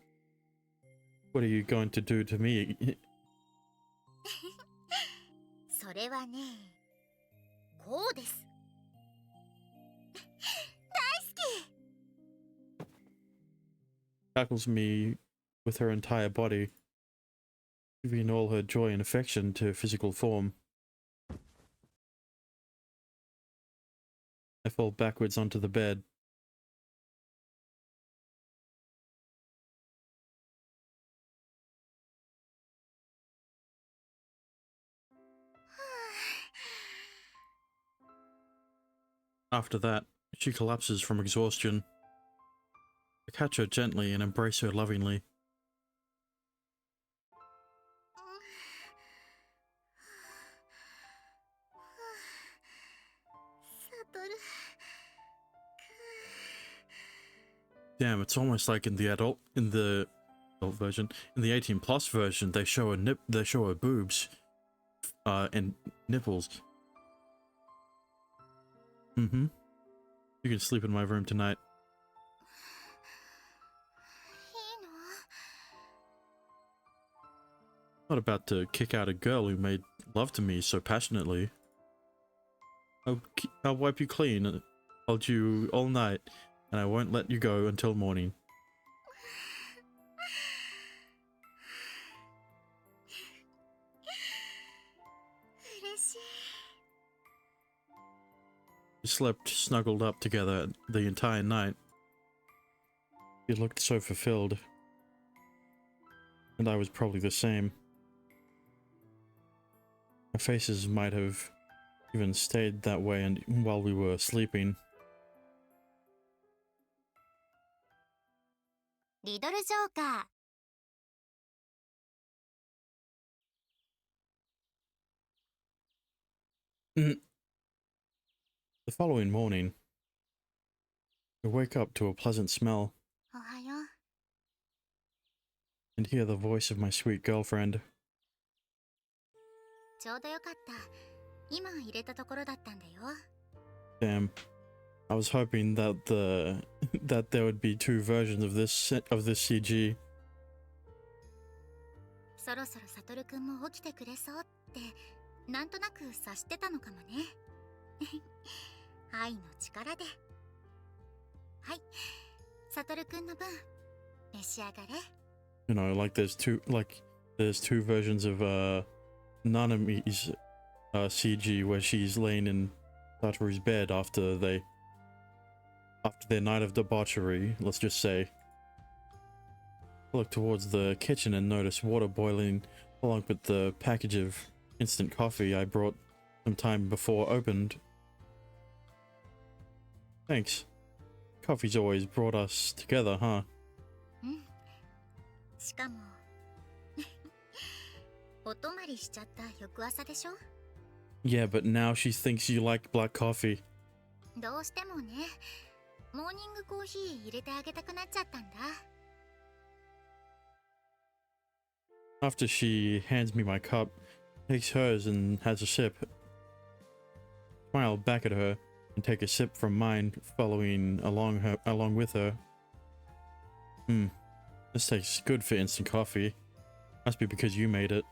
what are you going to do to me? それはね、こうです。Tackles me with her entire body, giving all her joy and affection to physical form. I fall backwards onto the bed. After that, she collapses from exhaustion. I catch her gently and embrace her lovingly. サトル。 Damn, it's almost like in the adult version. In the 18 plus version, they show her boobs and nipples. You can sleep in my room tonight. いいの？ Not about to kick out a girl who made love to me so passionately. I'll wipe you clean, hold you all night, and I won't let you go until morning. 嬉しい。 We slept snuggled up together the entire night. She looked so fulfilled. And I was probably the same. Our faces might have even stayed that way and while we were sleeping. リドルジョーカー。 The following morning, I wake up to a pleasant smell おはよう。 and hear the voice of my sweet girlfriend. ちょうどよかった。今入れたところだったんだよ。 Damn, I was hoping that that there would be two versions of this CG. そろそろサトルくんも起きてくれそうってなんとなく察してたのかもね。愛の力で。はい、サトルくんの分召し上がれ。 You know, there's two versions of Nanami's CG where she's laying in Satoru's bed after their night of debauchery, let's just say. I look towards the kitchen and notice water boiling along with the package of instant coffee I brought some time before opened. Thanks. Coffee's always brought us together, huh? しかもお泊まりしちゃった翌朝でしょ。 Yeah, but now she thinks you like black coffee. どうしてもね、モーニングコーヒー入れてあげたくなっちゃったんだ。 After she hands me my cup, takes hers and has a sip. Smile back at her and take a sip from mine, following along with her. This tastes good for instant coffee. Must be because you made it.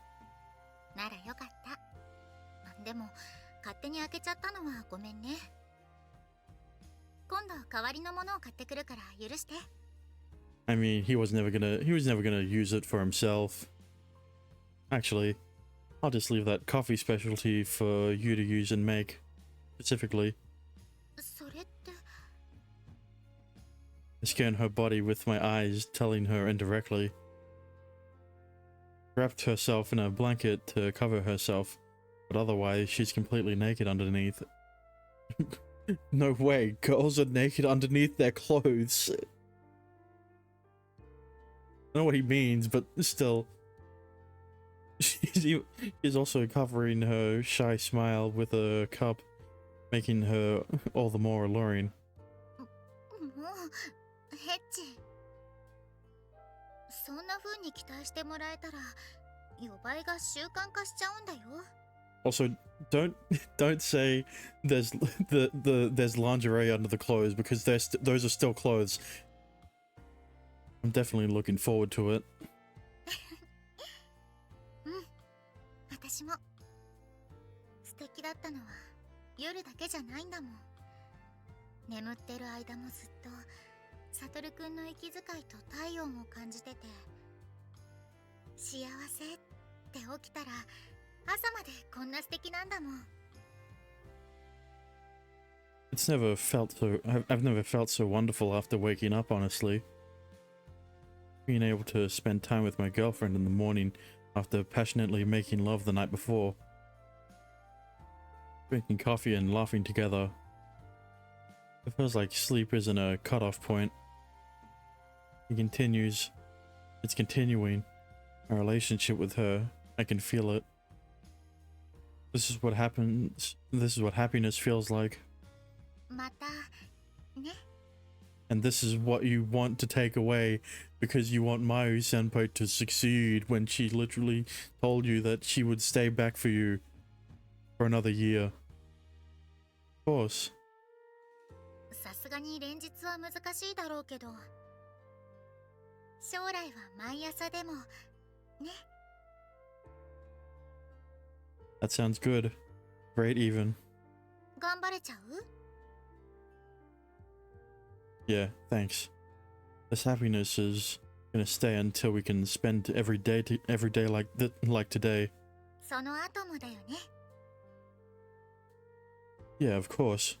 ならよかった。でも勝手に開けちゃったのはごめんね。今度代わりのものを買ってくるから許して。I mean, he was never gonna use it for himself. Actually, I'll just leave that coffee specialty for you to use and make, specifically. それって。I scanned her body with my eyes, telling her indirectly. Wrapped herself in a blanket to cover herself, but otherwise she's completely naked underneath. No way, girls are naked underneath their clothes. I don't know what he means, but still. She's also covering her shy smile with a cup, making her all the more alluring. もうヘッチ、そんな風に期待してもらえたら予売が習慣化しちゃうんだよ。Also, don't say there's there's lingerie under the clothes, because those are still clothes. I'm definitely looking forward to it. 私も素敵だったのは夜だけじゃないんだもん。眠ってる間もずっとサトルくんの息遣いと体温を感じてて、幸せって起きたら朝までこんな素敵なんだもん。It's never felt so. I've never felt so wonderful after waking up, honestly. Being able to spend time with my girlfriend in the morning after passionately making love the night before. Drinking coffee and laughing together. It feels like sleep isn't a cutoff point. It continues. It's continuing. My relationship with her. I can feel it. This is what happens. This is what happiness feels like. またね。 And this is what you want to take away, because you want Mayu Senpai to succeed when she literally told you that she would stay back for you for another year. Of course. さすがに連日は難しいだろうけど、将来は毎朝でもね。 That sounds good. Great even. 頑張れちゃう？ Yeah, thanks. This happiness is gonna stay until we can spend every day like today. その後もだよね。 Yeah, of course.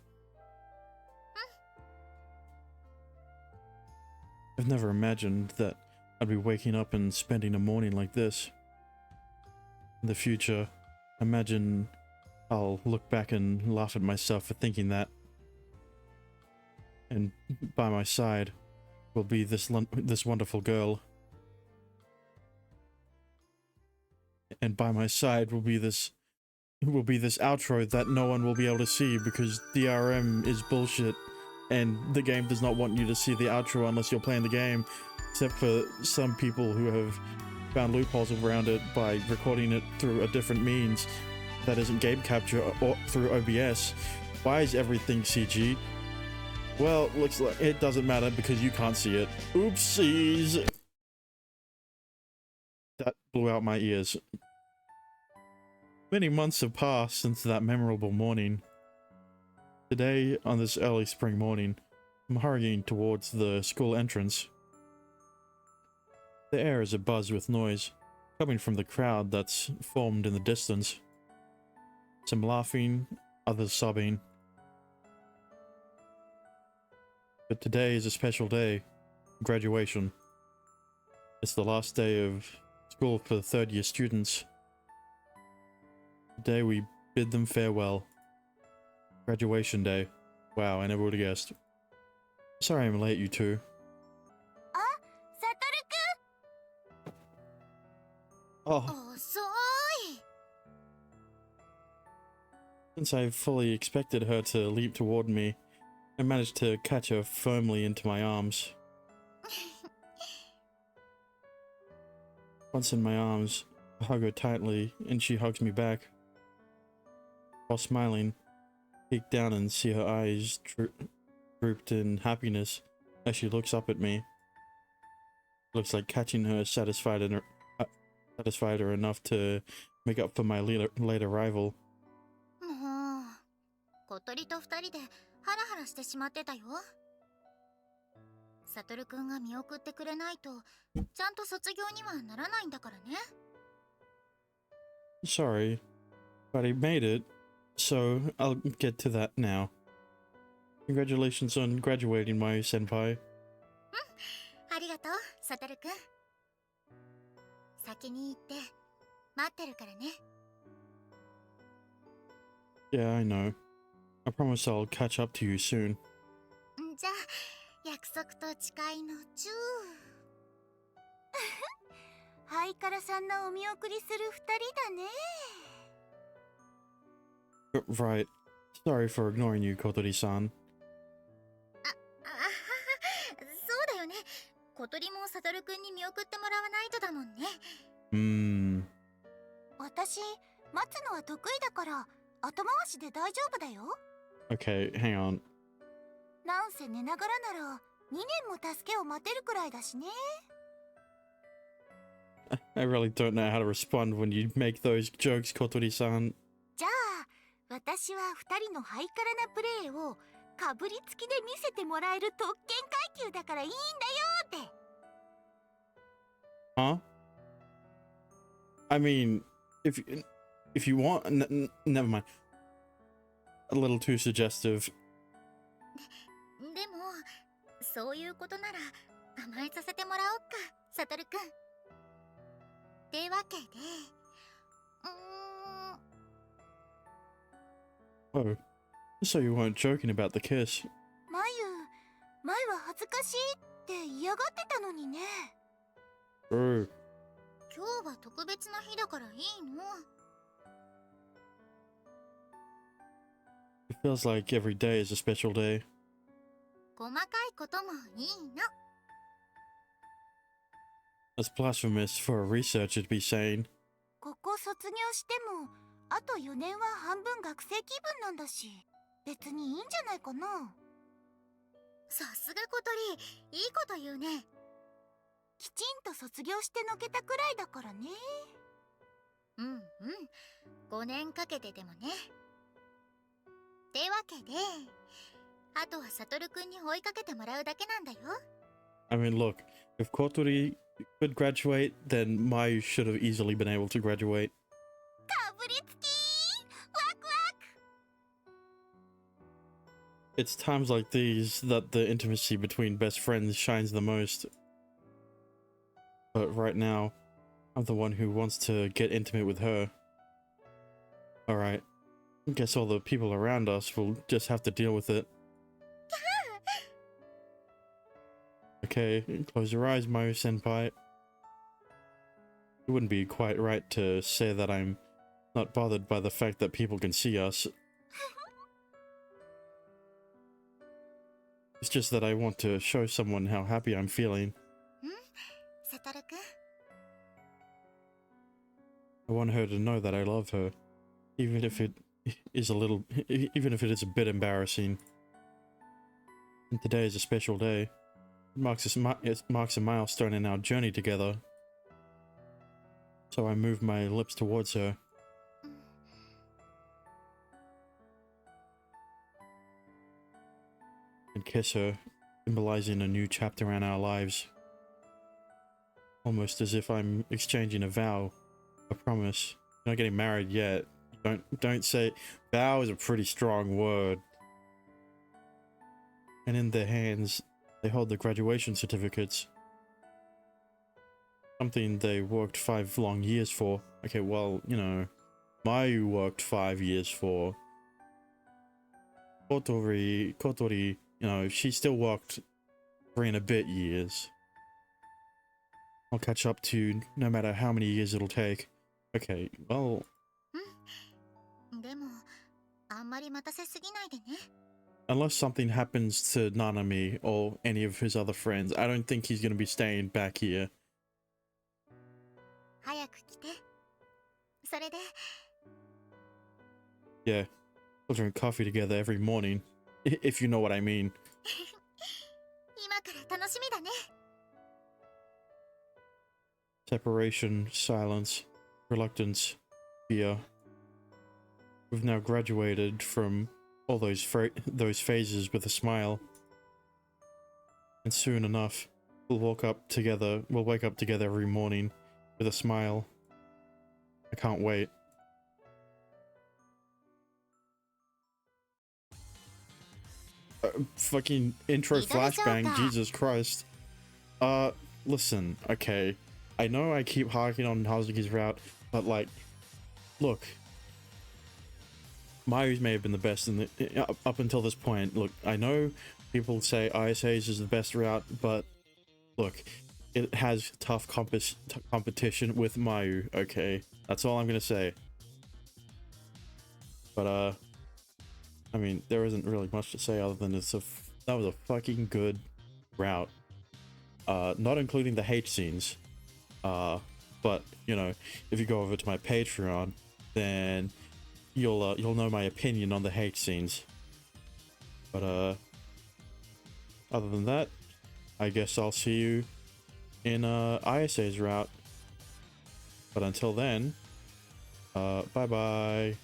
I've never imagined that I'd be waking up and spending a morning like this. In the future, imagine I'll look back and laugh at myself for thinking that. And by my side will be this wonderful girl. And by my side will be this outro that no one will be able to see, because DRM is bullshit and the game does not want you to see the outro unless you're playing the game, except for some people who have found loopholes around it by recording it through a different means that isn't game capture or through OBS. Why is everything CG? Well, looks like it doesn't matter because you can't see it. Oopsies! That blew out my ears. Many months have passed since that memorable morning. Today, on this early spring morning, I'm hurrying towards the school entrance. The air is abuzz with noise, coming from the crowd that's formed in the distance. Some laughing, others sobbing. But today is a special day. Graduation. It's the last day of school for third-year students. Today we bid them farewell. Graduation day. Wow, I never would have guessed. Sorry I'm late, you two. あ、サトルくん。 Oh, 遅い。 since I fully expected her to leap toward me, I managed to catch her firmly into my arms. Once in my arms, I hug her tightly, and she hugs me back. While smiling, I peek down and see her eyes drooped in happiness as she looks up at me. Looks like catching her satisfied in her satisfied her enough to make up for my late arrival. もう小鳥と二人でハラハラしてしまってたよ。サトルくんが見送ってくれないとちゃんと卒業にはならないんだからね。 Sorry, but I made it, so I'll get to that now. Congratulations on graduating, my senpai. ありがとうサトルくん。先に行って待ってるからね。 Yeah, I know. I promise I'll catch up to you soon. じゃあ約束と誓いのチュー。ハイカラさんのお見送りする二人だね。 Right. Sorry for ignoring you, Kotori-san. そうだよね。小鳥もサトルくんに見送ってもらわないとだもんね。私、待つのは得意だから後回しで大丈夫だよ。 Okay, hang on. なんせ寝ながらなら2年も助けを待てるくらいだしね。 I really don't know how to respond when you make those jokes, Kotori-san. じゃあ私は2人のハイカラなプレーをかぶりつきで見せてもらえる特権階級だからいいんだよって。 Huh? I mean, if you want, never mind. A little too suggestive. でもそういうことなら甘えさせてもらおうかサトルくん。ってわけでOh, so you weren't joking about the kiss. 前は恥ずかしいって嫌がってたのにね。 Oh, 今日は特別な日だからいいの。 it feels like every day is a special day. 細かいこともいいの。 That's blasphemous for a researcher to be saying. ここ卒業してもあと4年は半分学生気分なんだし、別にいいんじゃないかな。さすが小鳥、いいこと言うね。きちんと卒業してのけたくらいだからね。5年かけてでもね。ってわけであとはサトルくんに追いかけてもらうだけなんだよ。 I mean, look, if Kotori could graduate, then Mayu should have easily been able to graduate. かぶりつきワクワク。 It's times like these that the intimacy between best friends shines the most. But right now, I'm the one who wants to get intimate with her. Alright, guess all the people around us will just have to deal with it. Okay, close your eyes, Mayu senpai. It wouldn't be quite right to say that I'm not bothered by the fact that people can see us. It's just that I want to show someone how happy I'm feeling. サトルくん。 I want her to know that I love her, even if it is a bit embarrassing. And today is a special day. It marks a milestone in our journey together. So I move my lips towards her. And kiss her, symbolizing a new chapter in our lives. Almost as if I'm exchanging a vow, a promise. You're not getting married yet. Don't say vow is a pretty strong word. And in their hands, they hold the graduation certificates. Something they worked 5 long years for. Okay, well, you know, Mayu worked 5 years for. Kotori, you know, she still worked 3 and a bit years. I'll catch up to no matter how many years it'll take. Okay, well... でもあんまり待たせすぎないでね。 Unless something happens to Nanami or any of his other friends, I don't think he's going to be staying back here. 早く来て。それで Yeah, we'll drink coffee together every morning, if you know what I mean. 今から楽しみだね。separation, silence, reluctance, fear. We've now graduated from all those phases with a smile. And soon enough, we'll wake up together every morning with a smile. I can't wait. Fucking intro flashbang, Jesus Christ. Listen, okay. I know I keep harking on Hazuki's route, but like, look. Mayu's may have been the best in the up until this point. Look, I know people say ISA's is the best route, but look, it has tough competition with Mayu, okay? That's all I'm gonna say. But, I mean, there isn't really much to say other than that was a fucking good route. Not including the hate scenes. But, you know, if you go over to my Patreon, then you'll know my opinion on the hate scenes. But, other than that, I guess I'll see you in, ISA's route. But until then, bye-bye.